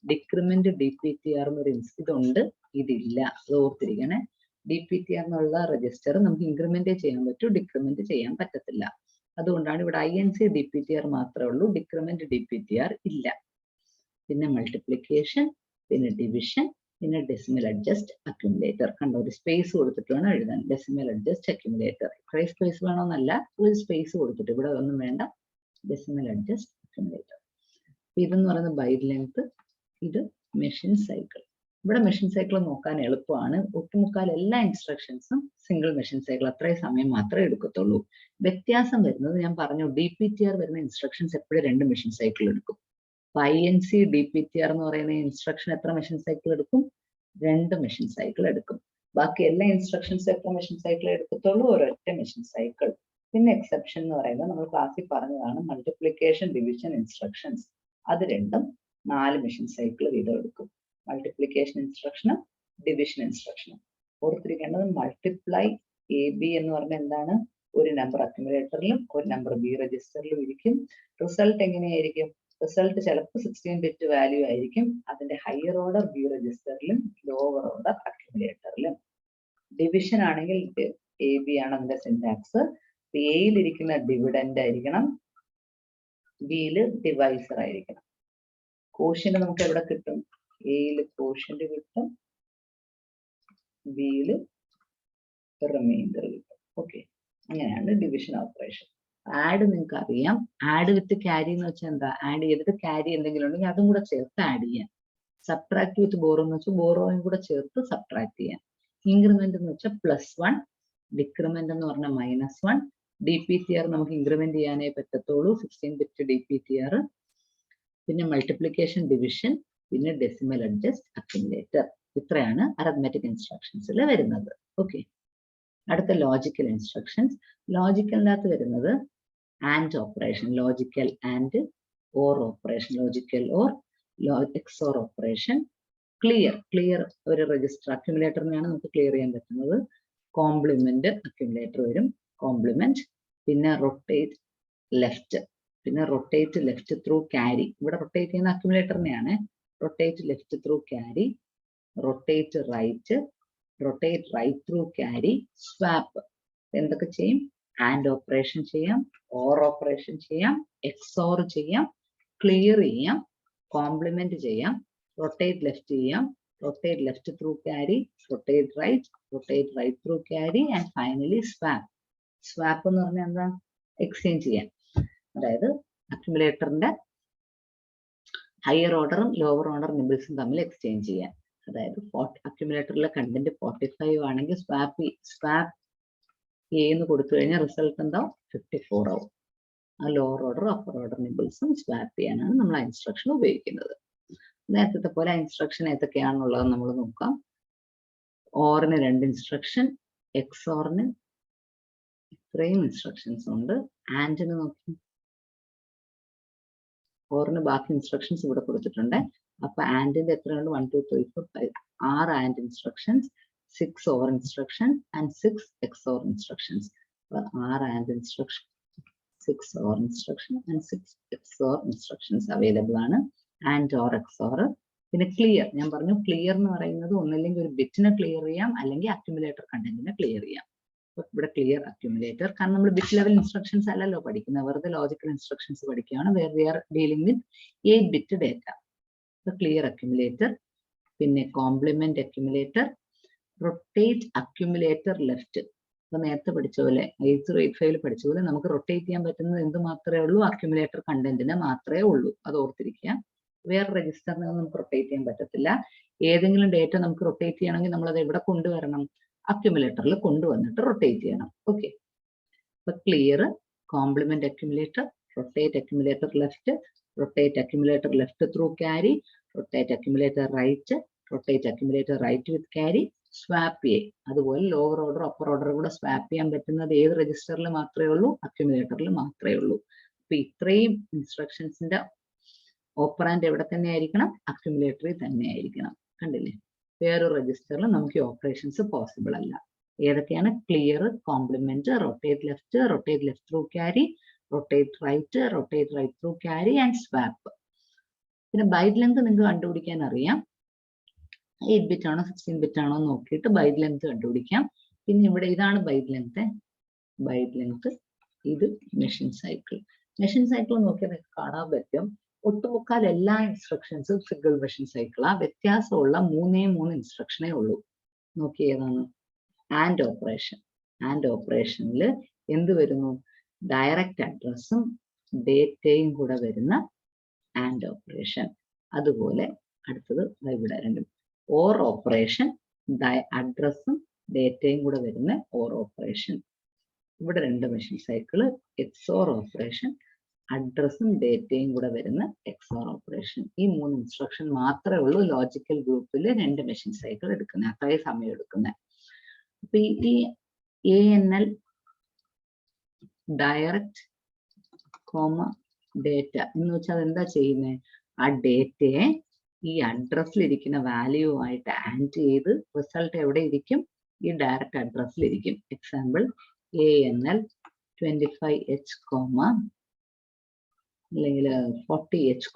ഡിക്രിമെന്റ് DPTR എന്നൊരു ഇതുണ്ട്, ഇതില്ല, അത് ഓർത്തിരിക്കണേ. DPTR എന്നുള്ള രജിസ്റ്റർ നമുക്ക് ഇൻക്രിമെന്റ് ചെയ്യാൻ പറ്റൂ, ഡിക്രിമെന്റ് ചെയ്യാൻ പറ്റത്തില്ല. അതുകൊണ്ടാണ് ഇവിടെ INC DPTR മാത്രമേ ഉള്ളൂ, ഡിക്രിമെന്റ് DPTR ഇല്ല. പിന്നെ മൾട്ടിപ്ലിക്കേഷൻ, പിന്നെ ഡിവിഷൻ, പിന്നെ ഡെസിമൽ അഡ്ജസ്റ്റ് അക്യുമുലേറ്റർ. കണ്ടോ, ഒരു സ്പേസ് കൊടുത്തിട്ട് വേണം എഴുതാൻ. Decimal adjust accumulator. ഇത്രേ സ്പേസ് വേണമെന്നല്ല, ഒരു സ്പേസ് കൊടുത്തിട്ട്, ഇവിടെ ഒന്നും വേണ്ട. Decimal adjust accumulator. ഇതെന്ന് പറയുന്നത് ബൈറ്റ് ലെങ്ത്, ഇത് മെഷീൻ സൈക്കിൾ. ഇവിടെ മെഷീൻ സൈക്കിൾ നോക്കാൻ എളുപ്പമാണ്. ഒട്ടുമുക്കാൽ എല്ലാ ഇൻസ്ട്രക്ഷൻസും സിംഗിൾ മെഷീൻ സൈക്കിൾ, അത്രയും സമയം മാത്രമേ എടുക്കത്തുള്ളൂ. വ്യത്യാസം വരുന്നത് ഞാൻ പറഞ്ഞു, DPTR വരുന്ന ഇൻസ്ട്രക്ഷൻസ് എപ്പോഴും 2 മെഷീൻ സൈക്കിൾ എടുക്കും. INC DPTR എന്ന് പറയുന്ന ഇൻസ്ട്രക്ഷൻ എത്ര മെഷീൻ സൈക്കിൾ എടുക്കും? 2 മെഷീൻ സൈക്കിൾ എടുക്കും. ബാക്കി എല്ലാ ഇൻസ്ട്രക്ഷൻസും എത്ര മെഷീൻ സൈക്കിൾ എടുക്കത്തുള്ളൂ? ഒരൊറ്റ മെഷീൻ സൈക്കിൾ. പിന്നെ എക്സെപ്ഷൻ എന്ന് പറയുന്നത് നമ്മൾ ക്ലാസ്സിൽ പറഞ്ഞതാണ്, മൾട്ടിപ്ലിക്കേഷൻ, ഡിവിഷൻ ഇൻസ്ട്രക്ഷൻസ്. അത് രണ്ടും 4 മെഷീൻ സൈക്കിൾ വീതം എടുക്കും. മൾട്ടിപ്ലിക്കേഷൻ ഇൻസ്ട്രക്ഷനും ഡിവിഷൻ ഇൻസ്ട്രക്ഷനും. ഓർത്തിരിക്കേണ്ടത് മൾട്ടിപ്ലൈ AB എന്ന് പറഞ്ഞാൽ എന്താണ്? ഒരു നമ്പർ അക്യുമുലേറ്ററിലും ഒരു നമ്പർ B രജിസ്റ്ററിലും ഇരിക്കും. റിസൾട്ട് എങ്ങനെയായിരിക്കും? റിസൾട്ട് ചിലപ്പോൾ 16 ബിറ്റ് വാല്യൂ ആയിരിക്കും. അതിന്റെ ഹയർ ഓർഡർ B രജിസ്റ്ററിലും ലോവർ ഓർഡർ അക്യുമുലേറ്ററിലും. ഡിവിഷൻ ആണെങ്കിൽ AB ആണ് അതിന്റെ സിന്റാക്സ്. Aയിൽ ഇരിക്കുന്ന ഡിവിഡന്റ് ആയിരിക്കണം, Bയിൽ ഡിവൈസർ ആയിരിക്കണം. കോഷ്യന്റ് നമുക്ക് എവിടെ കിട്ടും? Aയിൽ കോഷ്യന്റ് കിട്ടും, Bയിൽ റിമൈൻഡർ കിട്ടും. ഓക്കെ, അങ്ങനെയാണ് ഡിവിഷൻ ഓപ്പറേഷൻ. ആഡ് നിങ്ങൾക്ക് അറിയാം. ആഡ് വിത്ത് ക്യാരി എന്ന് വെച്ചാൽ എന്താ? ആഡ് ചെയ്തിട്ട് ക്യാരി എന്തെങ്കിലും ഉണ്ടെങ്കിൽ അതും കൂടെ ചേർത്ത് ആഡ് ചെയ്യാൻ. സബ്ട്രാക്ട് വിത്ത് ബോറോ എന്ന് വെച്ചാൽ ബോറോയും കൂടെ ചേർത്ത് സബ്ട്രാക്ട് ചെയ്യാൻ. ഇൻക്രിമെന്റ് എന്ന് വെച്ചാൽ +1, ഡിക്രിമെന്റ് എന്ന് പറഞ്ഞാൽ -1. DPTR നമുക്ക് ഇൻക്രിമെന്റ് ചെയ്യാനേ പറ്റത്തുള്ളൂ, 16 ബിറ്റ് DPTR. പിന്നെ മൾട്ടിപ്ലിക്കേഷൻ, ഡിവിഷൻ, പിന്നെ ഡെസിമൽ അഡ്ജസ്റ്റ് അക്യുമുലേറ്റർ. ഇത്രയാണ് അരിത്മെറ്റിക് ഇൻസ്ട്രക്ഷൻസിൽ വരുന്നത്. ഓക്കെ, അടുത്ത ലോജിക്കൽ ഇൻസ്ട്രക്ഷൻസ്. ലോജിക്കലിനകത്ത് വരുന്നത് and operation, logical and, or operation, logical or, XOR operation, clear ഒരു രജിസ്റ്റർ അക്യുമുലേറ്ററിനെയാണ് നമുക്ക് ക്ലിയർ ചെയ്യാൻ പറ്റുന്നത്. കോംപ്ലിമെന്റ് അക്യുമുലേറ്റർ വരും, കോംപ്ലിമെന്റ്. പിന്നെ റൊട്ടേറ്റ് ലെഫ്റ്റ്, പിന്നെ റൊട്ടേറ്റ് ലെഫ്റ്റ് ത്രൂ ക്യാരി. ഇവിടെ റൊട്ടേറ്റ് ചെയ്യുന്ന അക്യുമുലേറ്ററിനെയാണ്. Rotate left through carry, rotate right, rotate right through carry, swap. എന്തൊക്കെ ചെയ്യും? ആൻഡ് ഓപ്പറേഷൻ ചെയ്യാം, ഓർ ഓപ്പറേഷൻ ചെയ്യാം, XOR ചെയ്യാം, ക്ലിയർ ചെയ്യാം, കോംപ്ലിമെന്റ് ചെയ്യാം, റൊട്ടേറ്റ് ലെഫ്റ്റ് ചെയ്യാം, rotate left through carry, rotate right through carry, and finally swap. Swap എന്ന് പറഞ്ഞാൽ എന്താ? എക്സ്ചേഞ്ച് ചെയ്യാൻ. അതായത് അക്യുമുലേറ്ററിന്റെ ഹയർ ഓർഡറും ലോവർ ഓർഡർ നിബിൾസും തമ്മിൽ എക്സ്ചേഞ്ച് ചെയ്യാൻ. അതായത് അക്യുമുലേറ്ററിലെ കണ്ടന്റ് 45 ആണെങ്കിൽ സ്വാപ്പ് A എന്ന് കൊടുത്തു കഴിഞ്ഞാൽ റിസൾട്ട് എന്താവും? 54 ആവും. ആ ലോവർ ഓർഡർ അപ്പർ ഓർഡർ നിബിൾസും സ്വാപ്പ് ചെയ്യാനാണ് നമ്മൾ ആ ഇൻസ്ട്രക്ഷൻ ഉപയോഗിക്കുന്നത്. നേരത്തെ പോലെ ആ ഇൻസ്ട്രക്ഷൻ ഏതൊക്കെയാണുള്ളത് നമ്മൾ നോക്കാം. ഓറിന് 2 ഇൻസ്ട്രക്ഷൻ, XORന് ഇത്രയും ഇൻസ്ട്രക്ഷൻസ് ഉണ്ട്. ആൻഡിന് നോക്കി, ഓറിന് ബാക്കി ഇൻസ്ട്രക്ഷൻസ് ഇവിടെ കൊടുത്തിട്ടുണ്ട്. അപ്പൊ ആൻഡിന്റെ എത്രയുണ്ട്? 1 2 3 4 5 6 and instructions, 6 OR instruction and 6 XOR instructions. 6 and instruction, 6 OR instruction and 6 XOR instructions available ആണ്. And or XOR. പിന്നെ ക്ലിയർ, ഞാൻ പറഞ്ഞു ക്ലിയർ എന്ന് പറയുന്നത് ഒന്നല്ലെങ്കിൽ ഒരു ബിറ്റിനെ ക്ലിയർ ചെയ്യാം, അല്ലെങ്കിൽ അക്യുമുലേറ്റർ കണ്ടന്റിനെ ക്ലിയർ ചെയ്യാം. ഇവിടെ ക്ലിയർ അക്യുമുലേറ്റർ, കാരണം നമ്മൾ ബിറ്റ് ലെവൽ ഇൻസ്ട്രക്ഷൻസ് അല്ലല്ലോ പഠിക്കുന്നത്, വെറുതെ ലോജിക്കൽ ഇൻസ്ട്രക്ഷൻസ് പഠിക്കുകയാണ്. We are dealing with 8 bit data. Clear accumulator. പിന്നെ complement accumulator, rotate accumulator left. അപ്പൊ നേരത്തെ പഠിച്ച പോലെ 8085 പഠിച്ച പോലെ നമുക്ക് റൊട്ടേറ്റ് ചെയ്യാൻ പറ്റുന്നത് എന്ത് മാത്രമേ ഉള്ളൂ? അക്യുമുലേറ്റർ കണ്ടന്റിനെ മാത്രമേ ഉള്ളൂ. അത് ഓർത്തിരിക്കുക. വേറെ രജിസ്റ്ററിനെ നമുക്ക് റൊട്ടേറ്റ് ചെയ്യാൻ പറ്റത്തില്ല. ഏതെങ്കിലും ഡേറ്റ നമുക്ക് റൊട്ടേറ്റ് ചെയ്യണമെങ്കിൽ നമ്മൾ അത് എവിടെ കൊണ്ടുവരണം? അക്യുമുലേറ്ററിൽ കൊണ്ടുവന്നിട്ട് റൊട്ടേറ്റ് ചെയ്യണം. ഓക്കെ, അപ്പൊ clear, complement accumulator, rotate accumulator left, rotate accumulator left through carry, rotate accumulator right, rotate accumulator right with carry, swap A. അതുപോലെ ലോവർ ഓർഡർ അപ്പർ ഓർഡർ കൂടെ സ്വാപ്പ് ചെയ്യാൻ പറ്റുന്നത് ഏത് രജിസ്റ്ററിൽ മാത്രമേ ഉള്ളൂ? അക്യുമുലേറ്ററിൽ മാത്രമേ ഉള്ളൂ. അപ്പൊ ഇത്രയും ഇൻസ്ട്രക്ഷൻസിന്റെ ഓപ്പറാൻഡ് എവിടെ തന്നെ ആയിരിക്കണം? അക്യുമുലേറ്ററിൽ തന്നെ ആയിരിക്കണം. കണ്ടില്ലേ? വേറൊരു രജിസ്റ്ററിൽ നമുക്ക് ഈ ഓപ്പറേഷൻസ് പോസിബിൾ അല്ല. ഏതൊക്കെയാണ്? Clear, complement, rotate left through carry, rotate right through carry and swap. പിന്നെ ബൈറ്റ് ലെങ്ത് നിങ്ങൾക്ക് കണ്ടുപിടിക്കാൻ അറിയാം. 8 ബിറ്റ് ആണോ 16 ബിറ്റ് ആണോ നോക്കിയിട്ട് ബൈറ്റ് ലെങ്ത് കണ്ടുപിടിക്കാം. പിന്നെ ഇവിടെ ഇതാണ് ബൈറ്റ് ലെങ്ത്, ഇത് മെഷീൻ സൈക്കിൾ. മെഷീൻ സൈക്കിൾ നോക്കിയാൽ നിങ്ങൾക്ക് കാണാൻ പറ്റും ഒട്ടുമുക്കാൽ എല്ലാ ഇൻസ്ട്രക്ഷൻസും സിംഗിൾ മെഷീൻ സൈക്കിളാ. വ്യത്യാസമുള്ള 3 ഇൻസ്ട്രക്ഷനേ ഉള്ളൂ. നോക്കി ഏതാണ്? And operation. ആൻഡ് ഓപ്പറേഷനിൽ എന്ത് വരുന്നു? ഡയറക്റ്റ് അഡ്രസ്സും ഡേറ്റയും കൂടെ വരുന്ന ആൻഡ് ഓപ്പറേഷൻ. അതുപോലെ അടുത്തത് ഇവിടെ രണ്ടും ഓർ ഓപ്പറേഷൻ, അഡ്രസ്സും ഡേറ്റയും കൂടെ വരുന്ന ഓർ ഓപ്പറേഷൻ. ഇവിടെ 2 മെഷീൻ സൈക്കിള്. എക്സോർ ഓപ്പറേഷൻ, അഡ്രസ്സും ഡേറ്റയും കൂടെ വരുന്ന എക്സോർ ഓപ്പറേഷൻ. ഈ 3 ഇൻസ്ട്രക്ഷൻ മാത്രമേ ഉള്ളൂ ലോജിക്കൽ ഗ്രൂപ്പിൽ 2 മെഷീൻ സൈക്കിൾ എടുക്കുന്നത്, അത്രയും സമയം എടുക്കുന്നത്. അപ്പൊ ഈ ANL ഡയറക്റ്റ് ഡേറ്റ എന്ന് വെച്ചാൽ എന്താ ചെയ്യുന്നത്? ആ ഡേറ്റയെ ഈ അഡ്രസ്സിലിരിക്കുന്ന വാല്യൂവായിട്ട് ആഡ് ചെയ്ത് റിസൾട്ട് എവിടെ ഇരിക്കും? ഈ ഡയറക്റ്റ് അഡ്രസ്സിലിരിക്കും. എക്സാമ്പിൾ ANL 25H, അല്ലെങ്കിൽ 40H,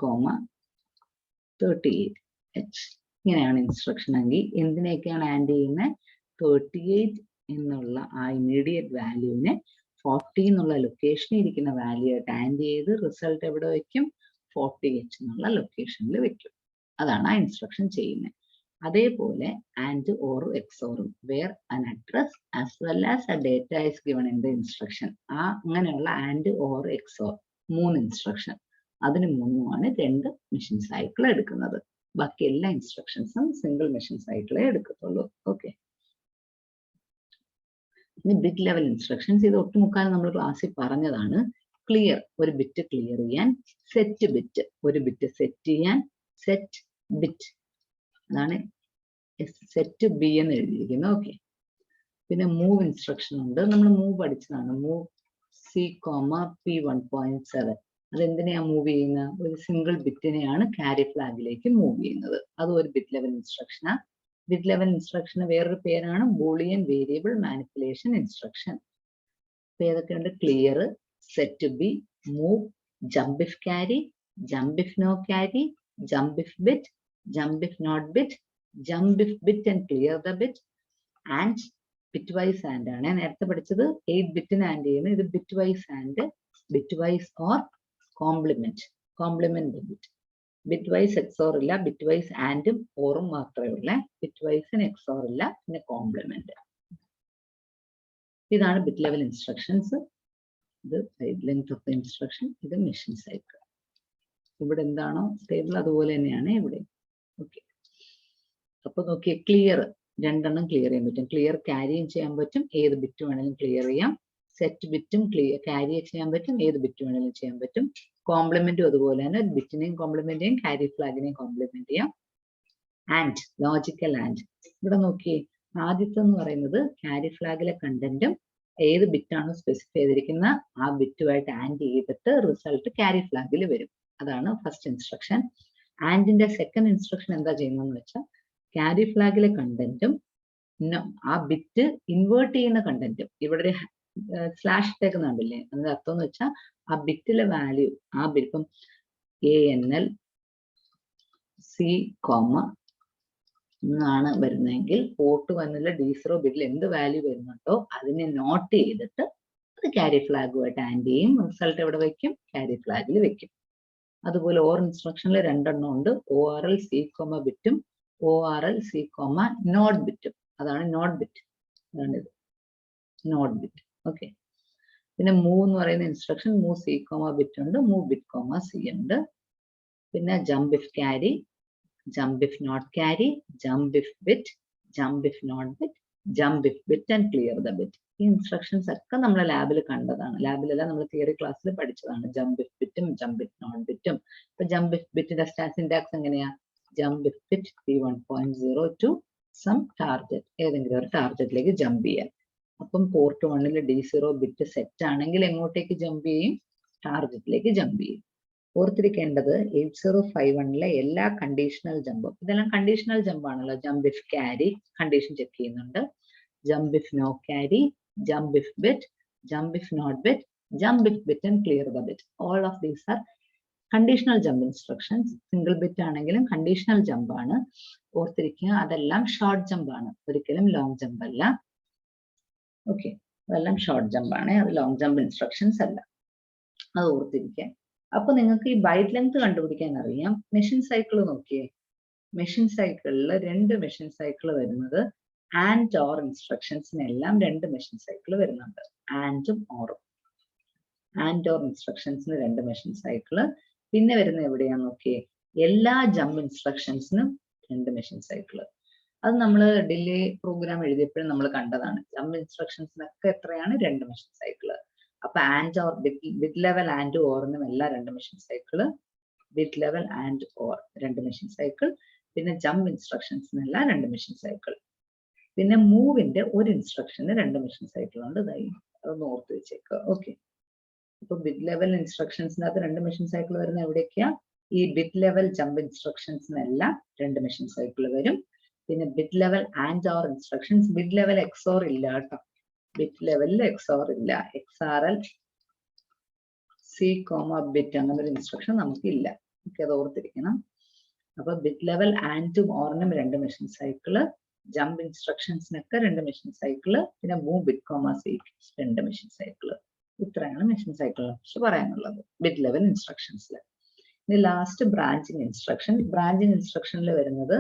38H. ഇങ്ങനെയാണ് ഇൻസ്ട്രക്ഷൻ എങ്കിൽ എന്തിനൊക്കെയാണ് ആഡ് ചെയ്യുന്നത്? 38 എന്നുള്ള ആ ഇമ്മീഡിയറ്റ് വാല്യൂവിനെ 40 എന്നുള്ള ലൊക്കേഷനിൽ ഇരിക്കുന്ന വാല്യൂ ആയിട്ട് ആഡ് ചെയ്ത് റിസൾട്ട് എവിടെ വെക്കും? 40H എന്നുള്ള ലൊക്കേഷനിൽ വെക്കും. അതാണ് ആ ഇൻസ്ട്രക്ഷൻ ചെയ്യുന്നത്. അതേപോലെ ആൻഡ് ഓർ എക്സോറും where an address as well as a data is given in the instruction. ആ അങ്ങനെയുള്ള ആൻഡ് ഓർ എക്സോർ 3 ഇൻസ്ട്രക്ഷൻ, അതിന് 3മാണ് 2 മെഷീൻ സൈക്കിൾ എടുക്കുന്നത്. ബാക്കി എല്ലാ ഇൻസ്ട്രക്ഷൻസും സിംഗിൾ മെഷീൻ സൈക്കിളേ എടുക്കത്തുള്ളൂ. ഓക്കെ, ഇനി ബിറ്റ് ലെവൽ ഇൻസ്ട്രക്ഷൻസ്. ഇത് ഒട്ടുമുക്കാലും നമ്മൾ ക്ലാസ്സിൽ പറഞ്ഞതാണ്. ക്ലിയർ, ഒരു ബിറ്റ് ക്ലിയർ ചെയ്യാൻ. സെറ്റ് ബിറ്റ്, ഒരു ബിറ്റ് സെറ്റ് ചെയ്യാൻ. സെറ്റ് ബിറ്റ്, അതാണ് സെറ്റ് ബി എന്ന് എഴുതിയിരിക്കുന്നത്. ഓക്കെ, പിന്നെ മൂവ് ഇൻസ്ട്രക്ഷൻ ഉണ്ട്. നമ്മൾ മൂവ് പഠിച്ചതാണ്. Move C, P1.7. അതെന്തിനെയാണ് മൂവ് ചെയ്യുന്നത്? ഒരു സിംഗിൾ ബിറ്റിനെയാണ് ക്യാരി ഫ്ലാഗിലേക്ക് മൂവ് ചെയ്യുന്നത്. അതും ഒരു ബിറ്റ് ലെവൽ ഇൻസ്ട്രക്ഷനാ. ബിറ്റ് ലെവൽ ഇൻസ്ട്രക്ഷന് വേറൊരു പേരാണ് ബൂളിയൻ വേരിയബിൾ മാനിപ്പുലേഷൻ ഇൻസ്ട്രക്ഷൻ. അപ്പൊ ഏതൊക്കെയുണ്ട്? Clear, set B, move, jump if carry, jump if no carry, jump if bit, jump if not bit, jump if bit and clear the bit, and bitwise and ആണ് നേരത്തെ പഠിച്ചത്. 8 ബിറ്റിന് ആൻഡ് ചെയ്യുന്നത്. ഇത് bitwise and bitwise or complement bit. bitwise XOR ഇല്ല, bitwise ആൻഡും ഓറും മാത്രമേ ഉള്ളൂ. bitwise XOR ഇല്ല, പിന്നെ കോംപ്ലിമെന്റ്. ഇതാണ് ബിറ്റ് ലെവൽ ഇൻസ്ട്രക്ഷൻസ്. ഇത് ലെങ്ത് ഓഫ് ദ ഇൻസ്ട്രക്ഷൻ, ഇത് മെഷീൻ സൈക്കിൾ. ഇവിടെ എന്താണോ ടേബിൾ അതുപോലെ തന്നെയാണ് ഇവിടെ. ഓക്കെ, അപ്പൊ നോക്കിയേ, ക്ലിയർ രണ്ടെണ്ണം ക്ലിയർ ചെയ്യാൻ പറ്റും. ക്ലിയർ ക്യാരിയും ചെയ്യാൻ പറ്റും, ഏത് ബിറ്റ് വേണമെങ്കിലും ക്ലിയർ ചെയ്യാം. സെറ്റ് ബിറ്റും ക്യാരി ചെയ്യാൻ പറ്റും, ഏത് ബിറ്റ് വേണമെങ്കിലും ചെയ്യാൻ പറ്റും. കോംപ്ലിമെന്റും അതുപോലെ തന്നെ, ഒരു ബിറ്റിനെയും കോംപ്ലിമെന്റ് ചെയ്യാം, ക്യാരി ഫ്ലാഗിനെയും കോംപ്ലിമെന്റ് ചെയ്യാം. And, logical and. ഇവിടെ നോക്കിയേ, ആദ്യത്തെ എന്ന് പറയുന്നത് ക്യാരി ഫ്ലാഗിലെ കണ്ടന്റും ഏത് ബിറ്റാണോ സ്പെസിഫൈ ചെയ്തിരിക്കുന്ന ആ ബിറ്റുമായിട്ട് ആൻഡ് ചെയ്തിട്ട് റിസൾട്ട് ക്യാരി ഫ്ലാഗിൽ വരും. അതാണ് ഫസ്റ്റ് ഇൻസ്ട്രക്ഷൻ. ആൻഡിന്റെ സെക്കൻഡ് ഇൻസ്ട്രക്ഷൻ എന്താ ചെയ്യുന്നതെന്ന് വെച്ചാൽ ക്യാരി ഫ്ലാഗിലെ കണ്ടന്റും ആ ബിറ്റ് ഇൻവേർട്ട് ചെയ്യുന്ന കണ്ടന്റും, ഇവിടെ ഒരു സ്ലാഷ് ഇട്ടേക്കുന്നുണ്ടല്ലേ, അതിന്റെ അർത്ഥം എന്ന് വെച്ചാൽ ആ ബിറ്റിലെ വാല്യൂ, ആ ബിറ്റ് ഇപ്പം ANL C, എന്നാണ് വരുന്നതെങ്കിൽ പോർട്ട് 1 D0 ബിറ്റിൽ എന്ത് വാല്യൂ വരുന്നുണ്ടോ അതിനെ നോട്ട് ചെയ്തിട്ട് അത് ക്യാരി ഫ്ലാഗുമായിട്ട് ആൻഡ് ചെയ്യും. റിസൾട്ട് എവിടെ വെക്കും? ക്യാരി ഫ്ലാഗിൽ വെക്കും. അതുപോലെ ഓർ ഇൻസ്ട്രക്ഷനിൽ 2 എണ്ണം ഉണ്ട്. ORL C, ബിറ്റും ORL C, നോട്ട് ബിറ്റും. അതാണ് നോട്ട് ബിറ്റ്. അതാണിത്, നോട്ട് ബിറ്റ്. ഓക്കെ, പിന്നെ മൂവ് എന്ന് പറയുന്ന ഇൻസ്ട്രക്ഷൻ മൂവ് C, ബിറ്റ് ഉണ്ട്, മൂവ് ബിറ്റ്, C ഉണ്ട്. പിന്നെ jump if carry, jump if not carry, jump if bit, jump if not bit, jump if bit and clear the bit. ഈ ഇൻസ്ട്രക്ഷൻസ് ഒക്കെ നമ്മൾ ലാബിൽ കണ്ടതാണ്. ലാബിലല്ല, നമ്മൾ തിയറി ക്ലാസ്സിൽ പഠിച്ചതാണ്. ജമ്പ് ഇഫ് ബിറ്റും ജമ്പ് ഇഫ് നോട്ട് ബിറ്റും. ഇപ്പൊ ജമ്പ് ഇഫ് ബിറ്റിന്റെ സിന്റാക്സ് എങ്ങനെയാ? Jump if bit P1.0 to some target, ഏതെങ്കിലും ഒരു ടാർഗറ്റിലേക്ക് ജമ്പ് ചെയ്യാൻ. അപ്പം പോർട്ട് 1 D0 ബിറ്റ് സെറ്റ് ആണെങ്കിൽ എങ്ങോട്ടേക്ക് ജമ്പ് ചെയ്യും? ടാർഗറ്റിലേക്ക് ജമ്പ് ചെയ്യും. ഓർത്തിരിക്കേണ്ടത് 8051 എല്ലാ കണ്ടീഷണൽ ജമ്പും, ഇതെല്ലാം കണ്ടീഷണൽ ജമ്പ് ആണല്ലോ. Jump if carry condition check ചെയ്യുന്നുണ്ട്, jump if no carry, jump if bit, jump if not bit, jump if bit and clear the bit. All of these are conditional jump instructions. Single bit ആണെങ്കിലും conditional jump ആണ്. ഓർത്തിരിക്കുക, അതെല്ലാം ഷോർട്ട് ജമ്പ് ആണ്, ഒരിക്കലും ലോങ് ജമ്പ് അല്ല. ഓക്കെ, അതെല്ലാം ഷോർട്ട് ജമ്പ് ആണ്, അത് ലോങ് ജമ്പ് ഇൻസ്ട്രക്ഷൻസ് അല്ല. അത് ഓർത്തിരിക്കുക. അപ്പൊ നിങ്ങൾക്ക് ഈ ബൈറ്റ് ലെങ്ത് കണ്ടുപിടിക്കാൻ അറിയാം. മെഷീൻ സൈക്കിൾ നോക്കിയേ. മെഷീൻ സൈക്കിളിൽ 2 മെഷീൻ സൈക്കിൾ വരുന്നത് ആൻഡ് ഓർ ഇൻസ്ട്രക്ഷൻസിനെല്ലാം 2 മെഷീൻ സൈക്കിൾ വരുന്നുണ്ട്. ആൻഡും ഓറും. ആൻഡ് ഓർ ഇൻസ്ട്രക്ഷൻസിന് 2 മെഷീൻ സൈക്കിള്. പിന്നെ വരുന്ന എവിടെയാന്ന് നോക്കിയേ, എല്ലാ ജമ്പ് ഇൻസ്ട്രക്ഷൻസിനും 2 മെഷീൻ സൈക്കിള്. അത് നമ്മൾ ഡിലേ പ്രോഗ്രാം എഴുതിയപ്പോഴും നമ്മൾ കണ്ടതാണ്. ജമ്പ് ഇൻസ്ട്രക്ഷൻസിനൊക്കെ എത്രയാണ്? 2 മെഷീൻ സൈക്കിള്. അപ്പൊ and or, bit level and ഓറിനും എല്ലാം 2 machine cycle. Bit level and or 2 machine cycle. പിന്നെ ജമ്പ് ഇൻസ്ട്രക്ഷൻസിനെല്ലാം 2 മെഷീൻ സൈക്കിൾ. പിന്നെ മൂവിന്റെ ഒരു ഇൻസ്ട്രക്ഷന് 2 മെഷീൻ സൈക്കിൾ ഉണ്ട്. അതൊന്ന് ഓർത്ത് വെച്ചേക്കുക. ഓക്കെ, അപ്പൊ ബിറ്റ് ലെവൽ ഇൻസ്ട്രക്ഷൻസിനകത്ത് 2 മെഷീൻ സൈക്കിൾ വരുന്ന എവിടേക്കാ? ഈ ബിറ്റ് ലെവൽ ജമ്പ് ഇൻസ്ട്രക്ഷൻസിനെല്ലാം 2 മെഷീൻ സൈക്കിൾ വരും. പിന്നെ bit level and or instructions, bit level XOR ഇല്ല കേട്ടോ. ബിറ്റ് ലെവലിൽ എക്സോർ ഇല്ല. XRL C, ബിറ്റ് അങ്ങനെ ഒരു ഇൻസ്ട്രക്ഷൻ നമുക്ക് ഇല്ല. ഓക്കെ, അത് ഓർത്തിരിക്കണം. അപ്പൊ ബിറ്റ് ലെവൽ ആൻഡും ഓറിനും 2 മെഷീൻ സൈക്കിള്, ജമ്പ് ഇൻസ്ട്രക്ഷൻസിനൊക്കെ 2 മെഷീൻ സൈക്കിള്, പിന്നെ move bit C 2 machine cycle. ഇത്രയാണ് മെഷീൻ സൈക്കിളിനെ കുറിച്ച് പറയാനുള്ളത് ബിറ്റ് ലെവൽ ഇൻസ്ട്രക്ഷൻസിൽ. ഇനി ലാസ്റ്റ് ബ്രാഞ്ചിങ് ഇൻസ്ട്രക്ഷൻ. ബ്രാഞ്ചിങ് ഇൻസ്ട്രക്ഷനിൽ വരുന്നത്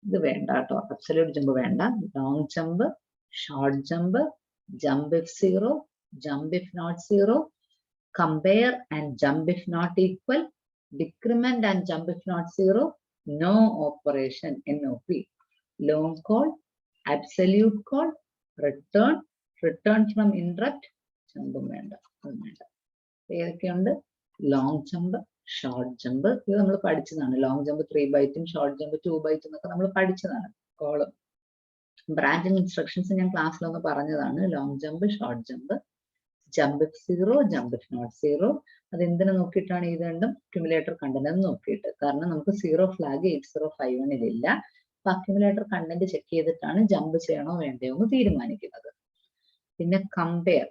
ഇത് വേണ്ട കേട്ടോ, അബ്സല്യൂട്ട് ജമ്പ് വേണ്ട. Long jump, short jump, jump if 0, jump if not 0, compare and jump if not equal, decrement and jump if not 0, no operation, NOP, long call, absolute call, return, return from interrupt, ജമ്പും വേണ്ട. ഏതൊക്കെയുണ്ട്? ലോങ് ജമ്പ്, ഷോർട്ട് ജമ്പ്, ഇത് നമ്മൾ പഠിച്ചതാണ്. ലോങ് ജമ്പ് 3 ബൈറ്റും ഷോർട്ട് ജമ്പ് 2 ബൈറ്റും എന്നൊക്കെ നമ്മൾ പഠിച്ചതാണ്. കോളും ബ്രാഞ്ചിങ് ഇൻസ്ട്രക്ഷൻസ് ഞാൻ ക്ലാസ്സിലൊന്ന് പറഞ്ഞതാണ്. Long jump, short jump, jump if 0, jump if not 0. അത് എന്തിനു നോക്കിയിട്ടാണ് ഇത് രണ്ടും? അക്യുമുലേറ്റർ കണ്ടന്റ് നോക്കിയിട്ട്. കാരണം നമുക്ക് 0 ഫ്ലാഗ് 8051 ഇല്ല. അപ്പൊ അക്യുമുലേറ്റർ കണ്ടന്റ് ചെക്ക് ചെയ്തിട്ടാണ് ജമ്പ് ചെയ്യണോ വേണ്ടയോ എന്ന് തീരുമാനിക്കുന്നത്. പിന്നെ കമ്പയർ,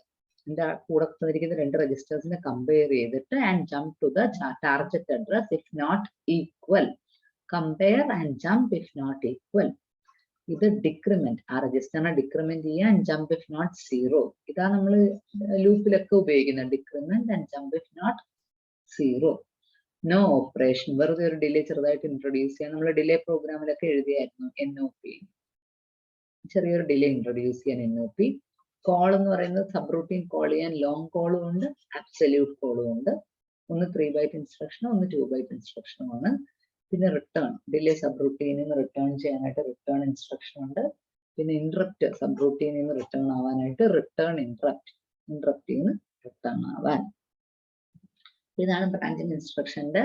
എന്റെ കൂടെ തന്നിരിക്കുന്ന 2 രജിസ്റ്റേഴ്സിനെ കമ്പയർ ചെയ്തിട്ട് and jump to the target address if not equal. Compare and jump if not equal. ഇത് ഡിക്രിമെന്റ്, ആ രജിസ്റ്ററിനെ ഡിക്രിമെന്റ് ചെയ്യാൻ ജമ്പ് ഇഫ് നോട്ട് 0. ഇതാ നമ്മൾ ലൂപ്പിലൊക്കെ ഉപയോഗിക്കുന്നത്. Decrement and jump if not 0. No operation, വെറുതെ ഒരു ഡിലേ ചെറുതായിട്ട് ഇൻട്രൊഡ്യൂസ് ചെയ്യാൻ. നമ്മൾ ഡിലേ പ്രോഗ്രാമിലൊക്കെ എഴുതിയായിരുന്നു NOP, ചെറിയൊരു ഡിലേ ഇൻട്രൊഡ്യൂസ് ചെയ്യാൻ NOP. കോൾ എന്ന് പറയുന്നത് സബ് റൂട്ടീൻ കോൾ ചെയ്യാൻ ലോങ് കോളും ഉണ്ട്, അബ്സല്യൂട്ട് കോളും ഉണ്ട്. ഒന്ന് 3 ബൈറ്റ് ഇൻസ്ട്രക്ഷനും ഒന്ന് 2 ബൈറ്റ് ഇൻസ്ട്രക്ഷനുമാണ്. പിന്നെ റിട്ടേൺ, ഡിലേ സബ് റൂട്ടീനിൽ നിന്ന് റിട്ടേൺ ചെയ്യാനായിട്ട് റിട്ടേൺ ഇൻസ്ട്രക്ഷൻ ഉണ്ട്. പിന്നെ ഇന്ററപ്റ്റ്, സബ് റൂട്ടീനിൽ നിന്ന് റിട്ടേൺ ആവാനായിട്ട് റിട്ടേൺ ഇന്ററപ്റ്റ്, ഇന്ററപ്റ്റിൽ നിന്ന് റിട്ടേൺ ആവാൻ. ഇതാണ് ബ്രാഞ്ചിങ് ഇൻസ്ട്രക്ഷന്റെ,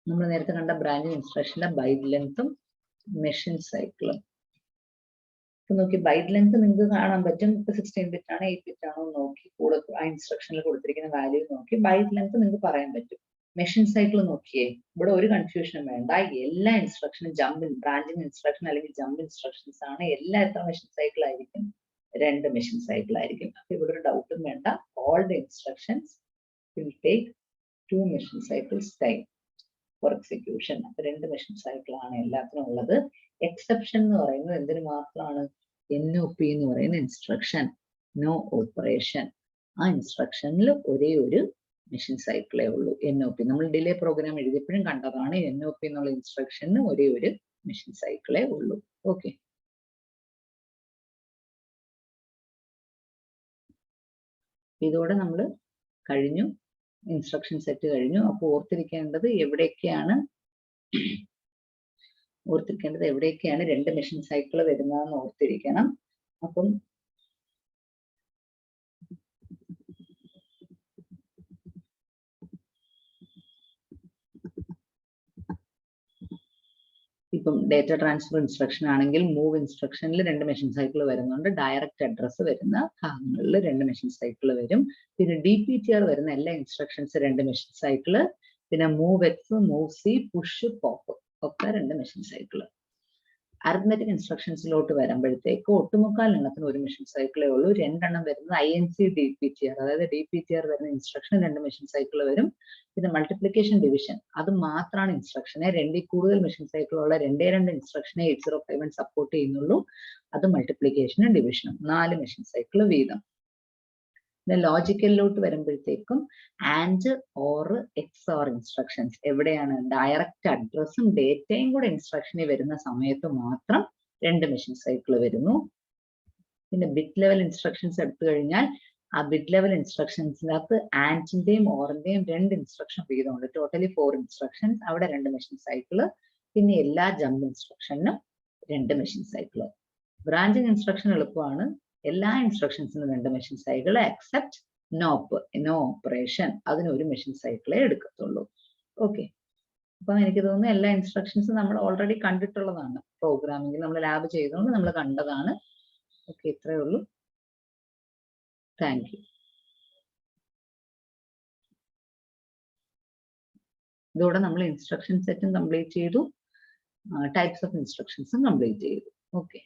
നമ്മൾ നേരത്തെ കണ്ട ബ്രാഞ്ചിങ് ഇൻസ്ട്രക്ഷന്റെ ബൈറ്റ് ലെങ്ത്തും മെഷീൻ സൈക്കിളും. നോക്കി ബൈറ്റ് ലെങ്ത് നിങ്ങൾക്ക് കാണാൻ പറ്റും. ഇപ്പൊ 16 ബിറ്റ് ആണ് 8 ബിറ്റ് ആണോ നോക്കി കൂടെ ആ ഇൻസ്ട്രക്ഷനിൽ കൊടുത്തിരിക്കുന്ന വാല്യൂ നോക്കി ബൈറ്റ് ലെങ്ത് നിങ്ങൾക്ക് പറയാൻ പറ്റും. മെഷീൻ സൈക്കിൾ നോക്കിയേ, ഇവിടെ ഒരു കൺഫ്യൂഷനും വേണ്ട. എല്ലാ ഇൻസ്ട്രക്ഷനും ജമ്പ്, ബ്രാഞ്ചിങ് ഇൻസ്ട്രക്ഷൻ അല്ലെങ്കിൽ ജമ്പ് ഇൻസ്ട്രക്ഷൻസ് ആണ്. എല്ലാ എത്ര മെഷീൻ സൈക്കിൾ ആയിരിക്കും? 2 മെഷീൻ സൈക്കിൾ ആയിരിക്കും. അപ്പൊ ഇവിടെ ഒരു ഡൗട്ടും വേണ്ട. All the instructions will take 2 machine cycles time for execution. അപ്പൊ 2 മെഷീൻ സൈക്കിൾ ആണ് എല്ലാത്തിനും ഉള്ളത്. എക്സെപ്ഷൻ എന്ന് പറയുന്നത് എന്തിനു മാത്രമാണ്? NOP എന്ന് പറയുന്ന ഇൻസ്ട്രക്ഷൻ, നോ ഓപ്പറേഷൻ. ആ ഇൻസ്ട്രക്ഷനിൽ ഒരേ ഒരു മെഷീൻ സൈക്കിളേ ഉള്ളൂ. NOP നമ്മൾ ഡിലേ പ്രോഗ്രാം എഴുതിയപ്പോഴും കണ്ടതാണ്. NOP എന്നുള്ള ഇൻസ്ട്രക്ഷന് ഒരേ ഒരു മെഷീൻ സൈക്കിളേ ഉള്ളൂ. ഓക്കെ, ഇതോടെ നമ്മൾ കഴിഞ്ഞു. ഇൻസ്ട്രക്ഷൻ സെറ്റ് കഴിഞ്ഞു. അപ്പോൾ ഓർത്തിരിക്കേണ്ടത് എവിടെയൊക്കെയാണ് രണ്ട് മെഷീൻ സൈക്കിൾ വരുന്നതെന്ന് ഓർത്തിരിക്കണം. അപ്പം ഇപ്പം ഡേറ്റ ട്രാൻസ്ഫർ ഇൻസ്ട്രക്ഷൻ ആണെങ്കിൽ മൂവ് ഇൻസ്ട്രക്ഷനിൽ 2 മെഷീൻ സൈക്കിൾ വരുന്നുണ്ട്. ഡയറക്റ്റ് അഡ്രസ്സ് വരുന്ന ഭാഗങ്ങളിൽ 2 മെഷീൻ സൈക്കിൾ വരും. പിന്നെ DPTR വരുന്ന എല്ലാ ഇൻസ്ട്രക്ഷൻസ് 2 മെഷീൻ സൈക്കിൾ. പിന്നെ move X, move C, push, pop ഒക്കെ 2 മെഷീൻ സൈക്കിൾ. അരിത്മെറ്റിക് ഇൻസ്ട്രക്ഷൻസിലോട്ട് വരുമ്പോഴത്തേക്ക് ഒട്ടുമുക്കാൽ എണ്ണത്തിന് 1 മെഷീൻ സൈക്കിളേ ഉള്ളൂ. 2 എണ്ണം വരുന്നത് INC DPTR, അതായത് DPTR വരുന്ന ഇൻസ്ട്രക്ഷൻ 2 മെഷീൻ സൈക്കിൾ വരും. പിന്നെ മൾട്ടിപ്ലിക്കേഷൻ ഡിവിഷൻ അത് മാത്രമാണ് ഇൻസ്ട്രക്ഷനെ. 2ൽ കൂടുതൽ മെഷീൻ സൈക്കിൾ ഉള്ള 2 ഇൻസ്ട്രക്ഷനെ 8051 സപ്പോർട്ട് ചെയ്യുന്നുള്ളൂ. അത് മൾട്ടിപ്ലിക്കേഷനും ഡിവിഷനും 4 മെഷീൻ സൈക്കിൾ വീതം. പിന്നെ ലോജിക്കലിലോട്ട് വരുമ്പോഴത്തേക്കും ആൻഡ് ഓർ XOR ഇൻസ്ട്രക്ഷൻസ് എവിടെയാണ് ഡയറക്റ്റ് അഡ്രസ്സും ഡേറ്റയും കൂടെ ഇൻസ്ട്രക്ഷനിൽ വരുന്ന സമയത്ത് മാത്രം 2 മെഷീൻ സൈക്കിൾ വരുന്നു. പിന്നെ ബിറ്റ് ലെവൽ ഇൻസ്ട്രക്ഷൻസ് എടുത്തു കഴിഞ്ഞാൽ ആ ബിറ്റ് ലെവൽ ഇൻസ്ട്രക്ഷൻസിനകത്ത് ആൻഡിന്റെയും ഓറിന്റെയും 2 ഇൻസ്ട്രക്ഷൻ വീതമുണ്ട്. ടോട്ടലി 4 ഇൻസ്ട്രക്ഷൻസ്, അവിടെ 2 മെഷീൻ സൈക്കിൾ. പിന്നെ എല്ലാ ജമ്പ് ഇൻസ്ട്രക്ഷനും 2 മെഷീൻ സൈക്കിൾ. ബ്രാഞ്ചിങ് ഇൻസ്ട്രക്ഷൻ എളുപ്പമാണ്. എല്ലാ ഇൻസ്ട്രക്ഷൻസിനും 2 machine cycle except no operation, അതിന് 1 മെഷീൻ സൈക്കിളേ എടുക്കത്തുള്ളൂ. ഓക്കെ, അപ്പം എനിക്ക് തോന്നുന്നു എല്ലാ ഇൻസ്ട്രക്ഷൻസും നമ്മൾ ഓൾറെഡി കണ്ടിട്ടുള്ളതാണ്. പ്രോഗ്രാമിംഗിൽ നമ്മൾ ലാബ് ചെയ്തുകൊണ്ട് നമ്മൾ കണ്ടതാണ്. ഓക്കെ, ഇത്രയേ ഉള്ളൂ. Thank you. ഇതോടെ നമ്മൾ ഇൻസ്ട്രക്ഷൻ സെറ്റും കംപ്ലീറ്റ് ചെയ്തു, ടൈപ്സ് ഓഫ് ഇൻസ്ട്രക്ഷൻസും കംപ്ലീറ്റ് ചെയ്തു. ഓക്കെ.